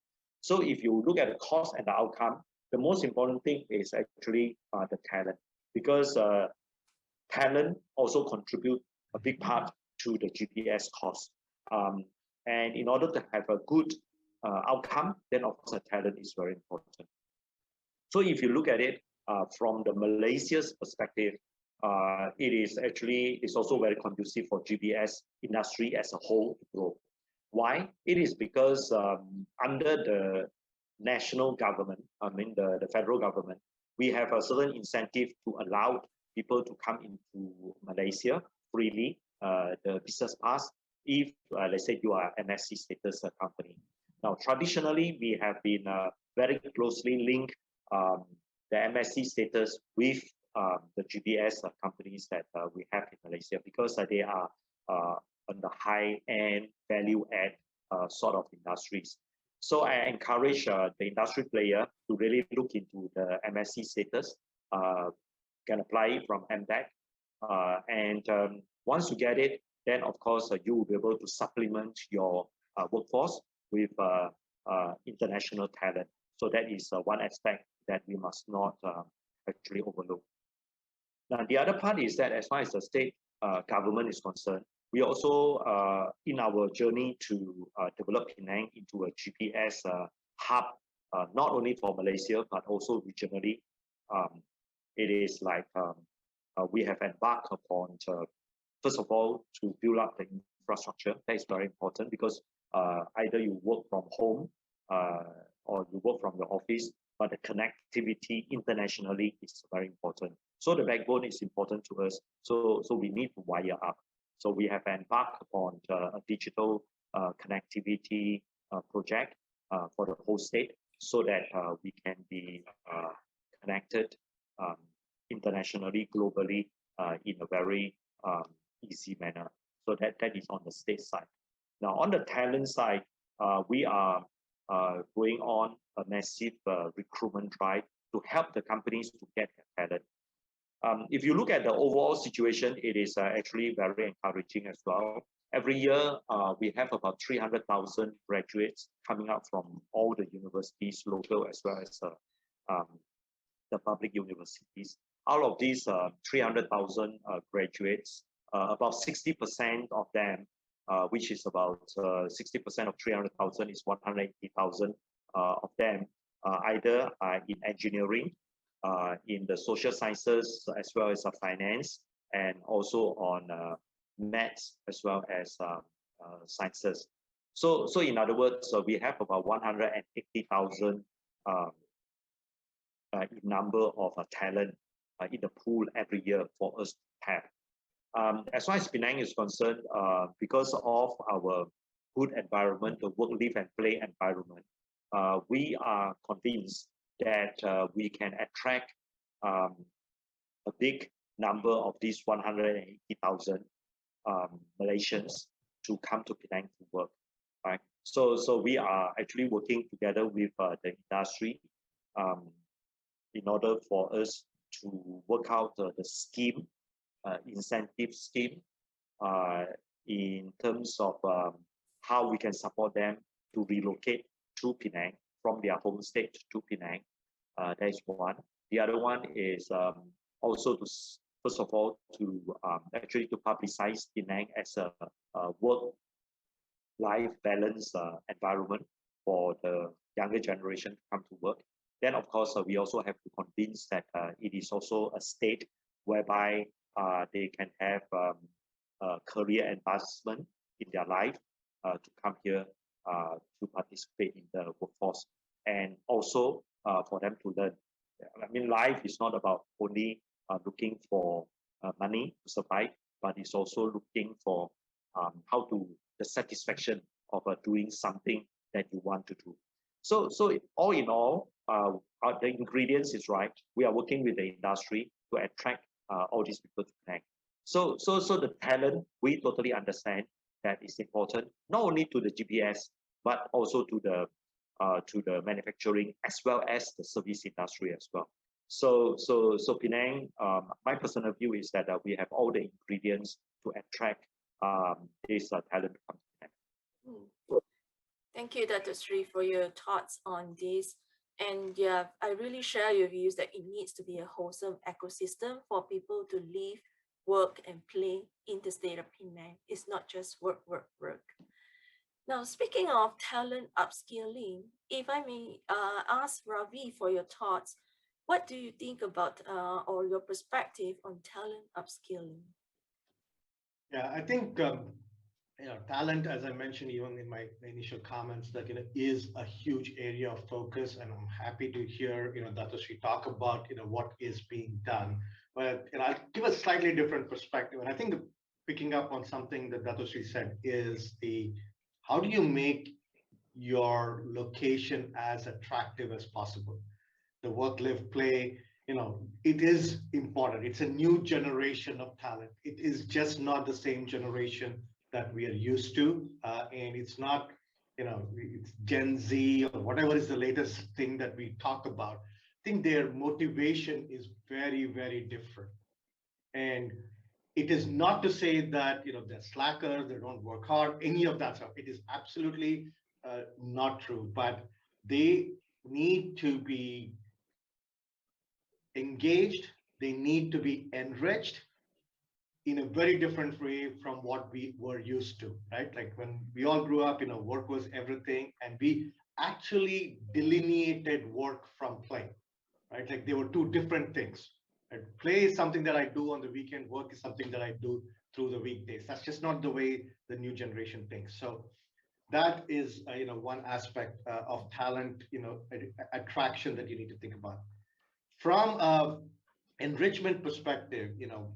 So if you look at the cost and the outcome, the most important thing is actually the talent, because talent also contribute a big part to the GBS cost. And in order to have a good outcome, then of course the talent is very important. So if you look at it from the Malaysia's perspective, it's also very conducive for GBS industry as a whole to grow. Why? It is because under the national government, the federal government, we have a certain incentive to allow people to come into Malaysia freely, the business pass, if let's say you are MSC status company. Now, traditionally, we have been very closely linked the MSC status with the GBS companies that we have in Malaysia, because they are on the high-end value-add sort of industries. So I encourage the industry player to really look into the MSC status, can apply it from MDEC, and once you get it, then of course you will be able to supplement your workforce with international talent. So that is one aspect that we must not actually overlook. Now, the other part is that as far as the state government is concerned, we also, in our journey to develop Penang into a GPS hub, not only for Malaysia, but also regionally, it is like we have embarked upon, first of all, to build up the infrastructure. That is very important, because either you work from home or you work from the office, but the connectivity internationally is very important. So the backbone is important to us. So we need to wire up. So we have embarked upon a digital connectivity project for the whole state, so that we can be connected internationally, globally, in a very easy manner. So that is on the state side. Now, on the talent side, we are going on a massive recruitment drive to help the companies to get their talent. If you look at the overall situation, it is actually very encouraging as well. Every year, we have about 300,000 graduates coming out from all the universities, local as well as the public universities. Out of these 300,000 graduates, about 60% of them, which is about 60% of 300,000 is 180,000 of them, either in engineering, in the social sciences, as well as finance, and also on maths, as well as sciences. So in other words, we have about 180,000 number of talent in the pool every year for us to have. As far as Penang is concerned, because of our good environment, the work, live and play environment, we are convinced that we can attract a big number of these 180,000 Malaysians to come to Penang to work, right? So we are actually working together with the industry in order for us to work out the scheme, incentive scheme, in terms of how we can support them to relocate to Penang from their home state to Penang. That is one. The other one is also to, first of all, to actually to publicize Penang as a work-life balance environment for the younger generation to come to work. Then, of course, we also have to convince that it is also a state whereby they can have career advancement in their life to come here to participate in the workforce, and also for them to learn. I mean, life is not about only looking for money to survive, but it's also looking for the satisfaction of doing something that you want to do. So all in all, the ingredients is right. We are working with the industry to attract all these people to Penang. So the talent, we totally understand that is important, not only to the GBS, but also to the manufacturing as well as the service industry as well. So Penang, my personal view is that we have all the ingredients to attract this talent to come to Penang. Thank you, Dato Sri, for your thoughts on this. And yeah, I really share your views that it needs to be a wholesome ecosystem for people to live, work, and play in the state of Penang. It's not just work, work, work. Now, speaking of talent upskilling, if I may ask Ravi for your thoughts, what do you think about or your perspective on talent upskilling? Yeah, I think talent, as I mentioned even in my initial comments, that is a huge area of focus, and I'm happy to hear Dato Sri talk about what is being done. But I'll give a slightly different perspective, and I think picking up on something that Dato Sri said is how do you make your location as attractive as possible? The work, live, play, it is important. It's a new generation of talent. It is just not the same generation that we are used to. And it's not, it's Gen Z or whatever is the latest thing that we talk about. I think their motivation is very, very different. And it is not to say that, they're slackers, they don't work hard, any of that stuff. It is absolutely not true, but they need to be engaged, they need to be enriched in a very different way from what we were used to, right? Like when we all grew up, work was everything, and we actually delineated work from play, right? Like they were two different things. Right? Play is something that I do on the weekend, work is something that I do through the weekdays. That's just not the way the new generation thinks. So that is, one aspect of talent, attraction that you need to think about. From an enrichment perspective,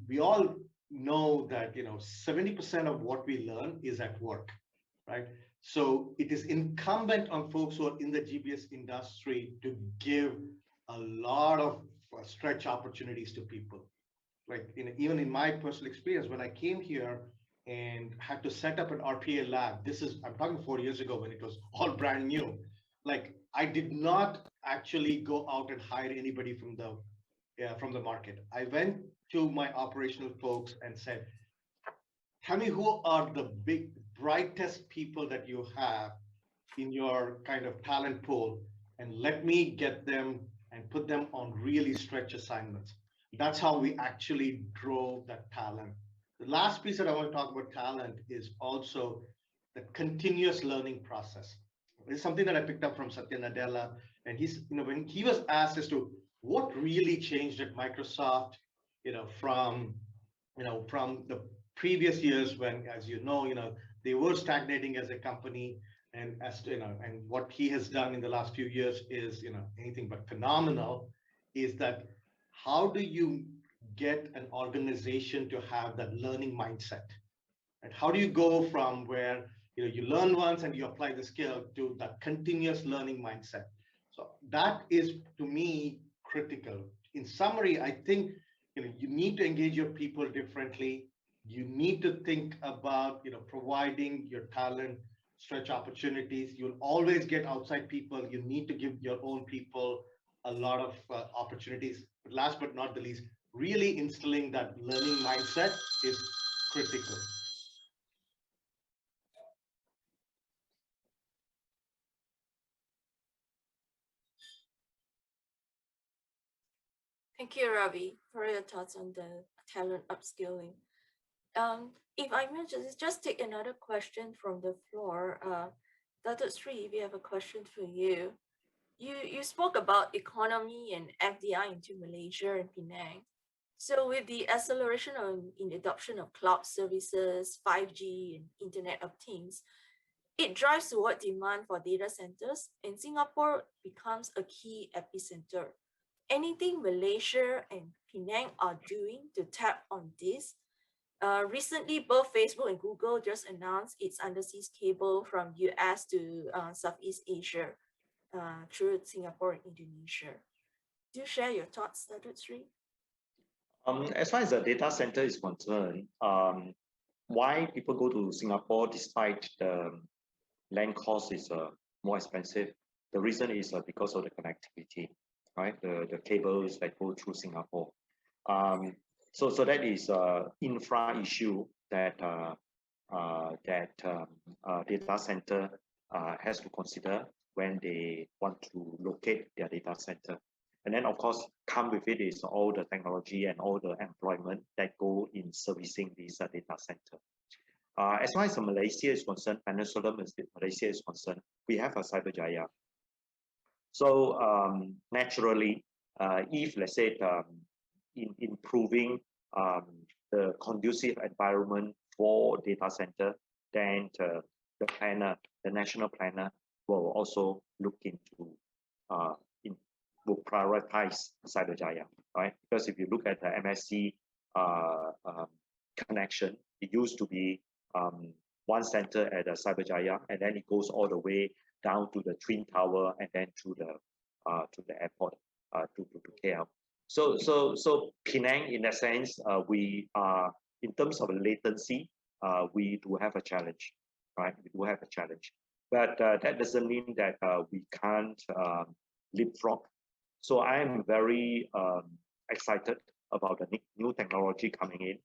we all know that 70% of what we learn is at work, right? So it is incumbent on folks who are in the GBS industry to give a lot of stretch opportunities to people. Like even in my personal experience, when I came here and had to set up an RPA lab, I'm talking 4 years ago when it was all brand new. Like I did not actually go out and hire anybody from the market. I went to my operational folks and said, tell me who are the big, brightest people that you have in your kind of talent pool, and let me get them and put them on really stretch assignments. That's how we actually drove that talent. The last piece that I want to talk about talent is also the continuous learning process. It's something that I picked up from Satya Nadella, and he's, when he was asked as to what really changed at Microsoft, from the previous years when, as they were stagnating as a company, and and what he has done in the last few years is, anything but phenomenal. Is that how do you get an organization to have that learning mindset? And how do you go from where you learn once and you apply the skill to that continuous learning mindset? So that is, to me, critical. In summary, I think you need to engage your people differently. You need to think about providing your talent stretch opportunities. You'll always get outside people. You need to give your own people a lot of opportunities. But last but not the least, really instilling that learning mindset is critical. Thank you, Ravi, for your thoughts on the talent upskilling. If I may just take another question from the floor. Dato Sri, we have a question for you. You spoke about economy and FDI into Malaysia and Penang. So with the acceleration in the adoption of cloud services, 5G, and Internet of Things, it drives toward demand for data centers, and Singapore becomes a key epicenter. Anything Malaysia and Penang are doing to tap on this? Recently, both Facebook and Google just announced its undersea cable from US to Southeast Asia through Singapore and Indonesia. Do you share your thoughts, Dato Sri? As far as the data center is concerned, why people go to Singapore despite the land cost is more expensive? The reason is because of the connectivity, right? The cables that go through Singapore. So that is infra issue that data center has to consider when they want to locate their data center. And then, of course, come with it is all the technology and all the employment that go in servicing these data center. As far as Malaysia is concerned, Peninsula Malaysia is concerned, we have a Cyberjaya. So naturally, if let's say in improving the conducive environment for data center, then the planner, the national planner, will also look into will prioritize Cyberjaya, right? Because if you look at the MSC connection, it used to be one center at the Cyberjaya, and then it goes all the way down to the Twin Tower and then to the airport to KL. So Penang, in that sense, we are in terms of latency, we do have a challenge, right? We do have a challenge, but that doesn't mean that we can't leapfrog. So I am very excited about the new technology coming in,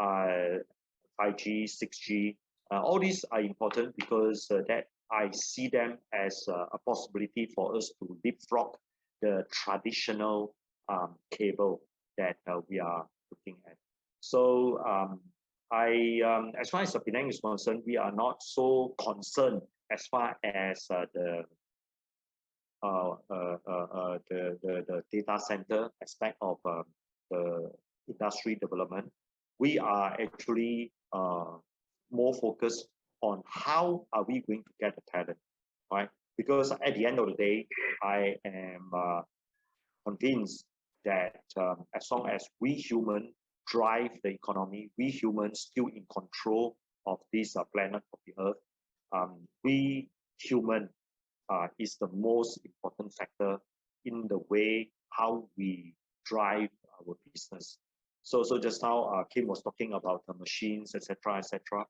5G, 6G. All these are important because that I see them as a possibility for us to leapfrog the traditional cable that we are looking at. So as far as the Penang is concerned, we are not so concerned as far as the data center aspect of the industry development. We are actually more focused on how are we going to get the talent, right? Because at the end of the day, I am convinced that as long as we humans drive the economy, we humans still in control of this planet of the Earth, we human is the most important factor in the way how we drive our business. So just now Kim was talking about the machines, etc., etc.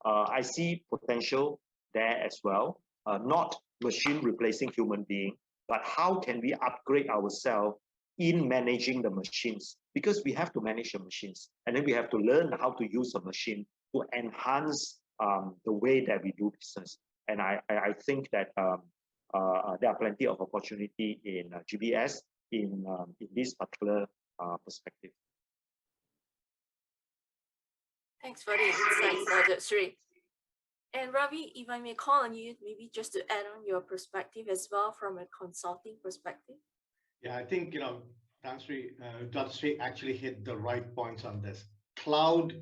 I see potential there as well. Not machine replacing human being, but how can we upgrade ourselves in managing the machines? Because we have to manage the machines, and then we have to learn how to use a machine to enhance the way that we do business. And I think that there are plenty of opportunity in GBS in this particular perspective. Thanks for the insights, Dato Seri. And Ravi, if I may call on you, maybe just to add on your perspective as well from a consulting perspective. Yeah, I think, Dato Seri actually hit the right points on this. Cloud,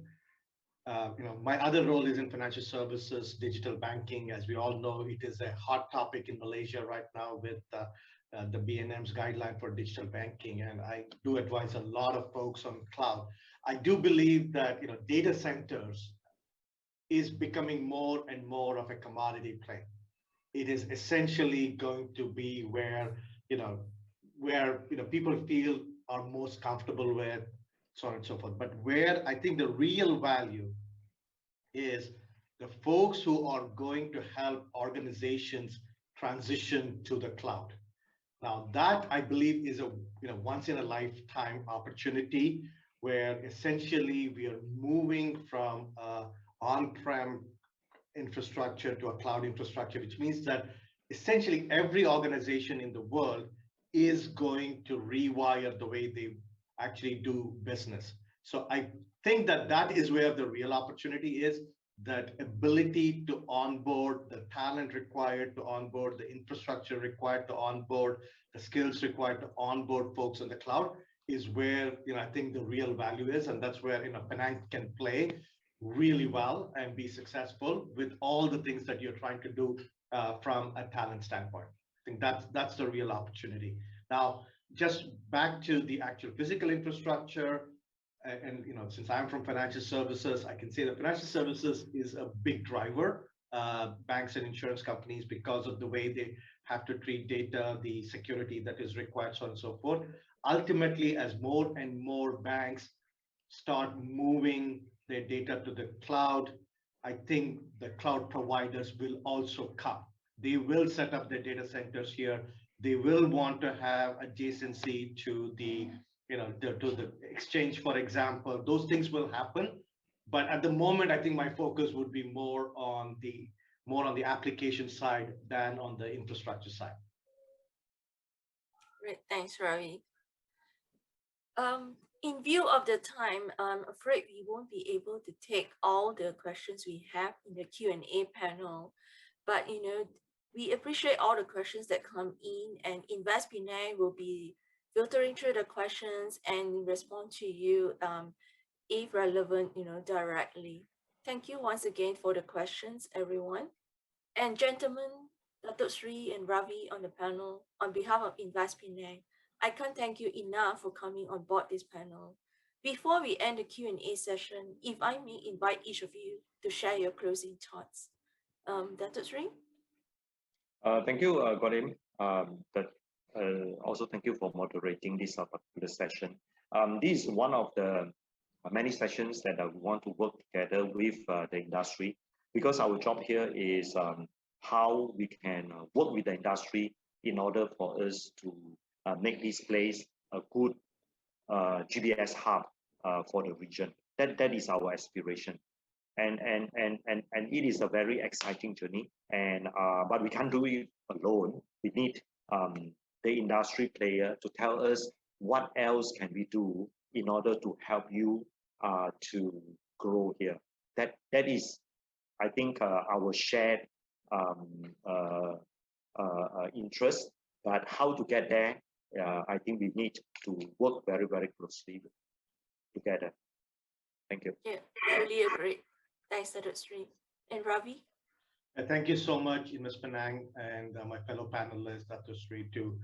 my other role is in financial services, digital banking. As we all know, it is a hot topic in Malaysia right now with the BNM's guideline for digital banking. And I do advise a lot of folks on cloud. I do believe that, data centers is becoming more and more of a commodity play. It is essentially going to be where people feel are most comfortable with, so on and so forth. But where I think the real value is the folks who are going to help organizations transition to the cloud. Now that I believe is a once in a lifetime opportunity where essentially we are moving from on-prem infrastructure to a cloud infrastructure, which means that essentially every organization in the world is going to rewire the way they actually do business. So I think that is where the real opportunity is, that ability to onboard the talent required to onboard, the infrastructure required to onboard, the skills required to onboard folks in the cloud is where I think the real value is, and that's where Penang can play really well and be successful with all the things that you're trying to do from a talent standpoint. I think that's the real opportunity. Now, just back to the actual physical infrastructure, and since I'm from financial services, I can say that financial services is a big driver. Banks and insurance companies, because of the way they have to treat data, the security that is required, so on and so forth. Ultimately, as more and more banks start moving their data to the cloud, I think the cloud providers will also come. They will set up their data centers here. They will want to have adjacency to the, to the exchange, for example. Those things will happen. But at the moment, I think my focus would be more on the application side than on the infrastructure side. Great, thanks, Ravi. In view of the time, I'm afraid we won't be able to take all the questions we have in the Q&A panel, but we appreciate all the questions that come in, and InvestPenang will be filtering through the questions and respond to you if relevant, directly. Thank you once again for the questions, everyone. And gentlemen, Dato Seri and Ravi on the panel, on behalf of InvestPenang, I can't thank you enough for coming on board this panel. Before we end the Q&A session, if I may invite each of you to share your closing thoughts. Dato Seri? Thank you, Guat. Also, thank you for moderating this particular session. This is one of the many sessions that we want to work together with the industry, because our job here is how we can work with the industry in order for us to make this place a good GBS hub for the region. That is our aspiration, and it is a very exciting journey. But we can't do it alone. We need the industry player to tell us what else can we do in order to help you to grow here. That is, I think, our shared interest. But how to get there? I think we need to work very, very closely together. Thank you. Yeah, fully agree. Thanks, Dato Seri. And Ravi? Thank you so much, InvestPenang, and my fellow panelists, Dato Seri, to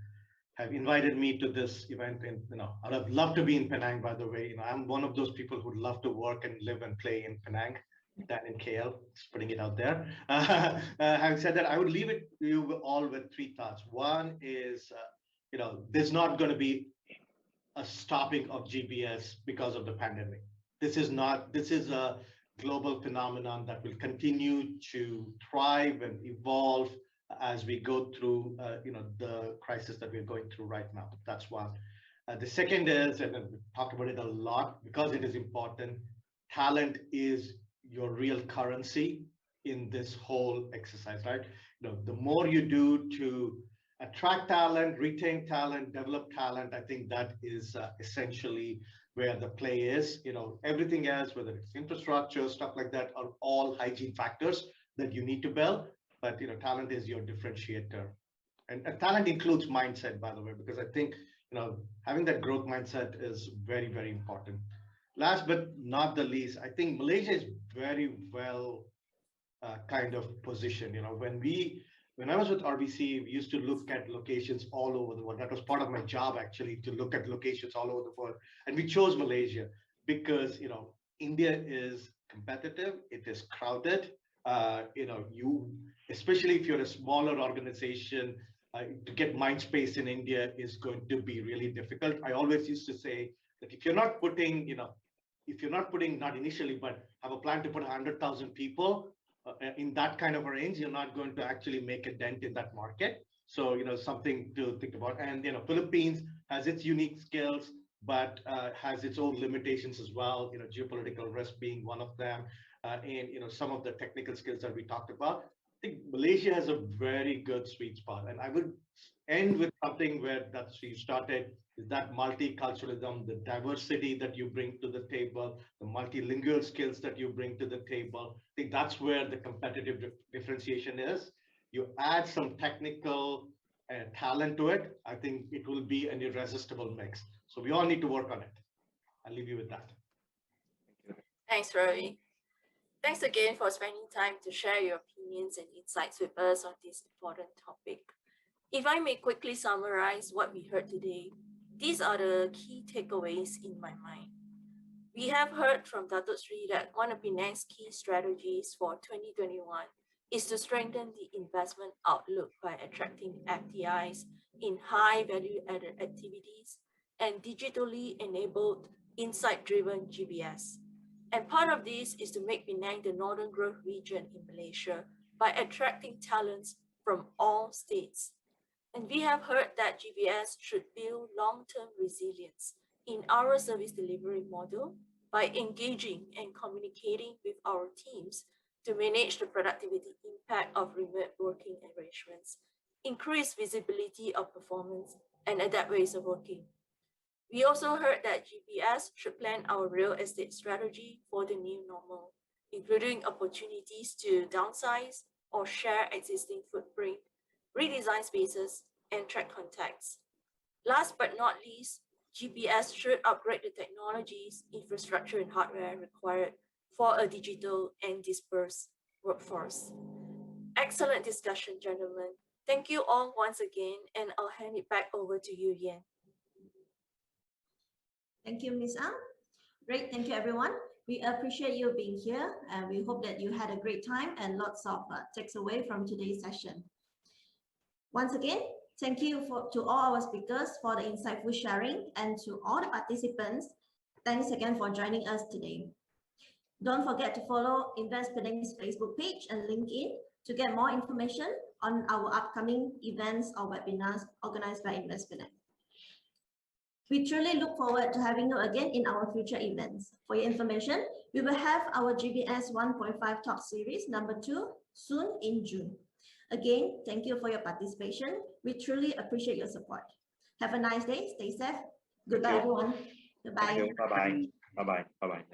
have invited me to this event. And I'd have loved to be in Penang, by the way. I'm one of those people who'd love to work and live and play in Penang than in KL. Just putting it out there. Having said that, I would leave you all with three thoughts. One is, there's not going to be a stopping of GBS because of the pandemic. This is a global phenomenon that will continue to thrive and evolve as we go through, the crisis that we're going through right now. That's one. The second is, and we talk about it a lot because it is important, talent is your real currency in this whole exercise, right? The more you do to attract talent, retain talent, develop talent, I think that is essentially where the play is. Everything else, whether it's infrastructure, stuff like that, are all hygiene factors that you need to build. But talent is your differentiator, and talent includes mindset, by the way, because I think having that growth mindset is very, very important. Last but not the least, I think Malaysia is very well kind of positioned. When I was with RBC, we used to look at locations all over the world. That was part of my job, actually, to look at locations all over the world. And we chose Malaysia because, India is competitive. It is crowded. Especially if you're a smaller organization, to get mind space in India is going to be really difficult. I always used to say that if you're not putting, not initially, but have a plan to put 100,000 people in that kind of a range, you're not going to actually make a dent in that market. So, something to think about. And, Philippines has its unique skills, but has its own limitations as well, geopolitical risk being one of them. And, some of the technical skills that we talked about. I think Malaysia has a very good sweet spot. And I would end with something where that's where you started, is that multiculturalism, the diversity that you bring to the table, the multilingual skills that you bring to the table. I think that's where the competitive differentiation is. You add some technical talent to it, I think it will be an irresistible mix. So we all need to work on it. I'll leave you with that. Thank you. Thanks, Ravi. Thanks again for spending time to share your opinions and insights with us on this important topic. If I may quickly summarize what we heard today, these are the key takeaways in my mind. We have heard from Dato Seri that one of Penang's key strategies for 2021 is to strengthen the investment outlook by attracting FDIs in high value-added activities and digitally enabled insight-driven GBS. And part of this is to make Penang the northern growth region in Malaysia by attracting talents from all states. And we have heard that GBS should build long-term resilience in our service delivery model by engaging and communicating with our teams to manage the productivity impact of remote working arrangements, increase visibility of performance, and adapt ways of working. We also heard that GBS should plan our real estate strategy for the new normal, including opportunities to downsize or share existing footprint, redesign spaces, and track contacts. Last but not least, GBS should upgrade the technologies, infrastructure, and hardware required for a digital and dispersed workforce. Excellent discussion, gentlemen. Thank you all once again, and I'll hand it back over to you, Yan. Thank you, Ms. Ang. Great, thank you, everyone. We appreciate you being here, and we hope that you had a great time and lots of takes away from today's session. Once again, thank you to all our speakers for the insightful sharing, and to all the participants, thanks again for joining us today. Don't forget to follow InvestPenang's Facebook page and LinkedIn to get more information on our upcoming events or webinars organized by InvestPenang. We truly look forward to having you again in our future events. For your information, we will have our GBS 1.5 Talk Series #2 soon in June. Again, thank you for your participation. We truly appreciate your support. Have a nice day. Stay safe. Goodbye, everyone. Goodbye. Bye-bye. Bye-bye. Bye-bye.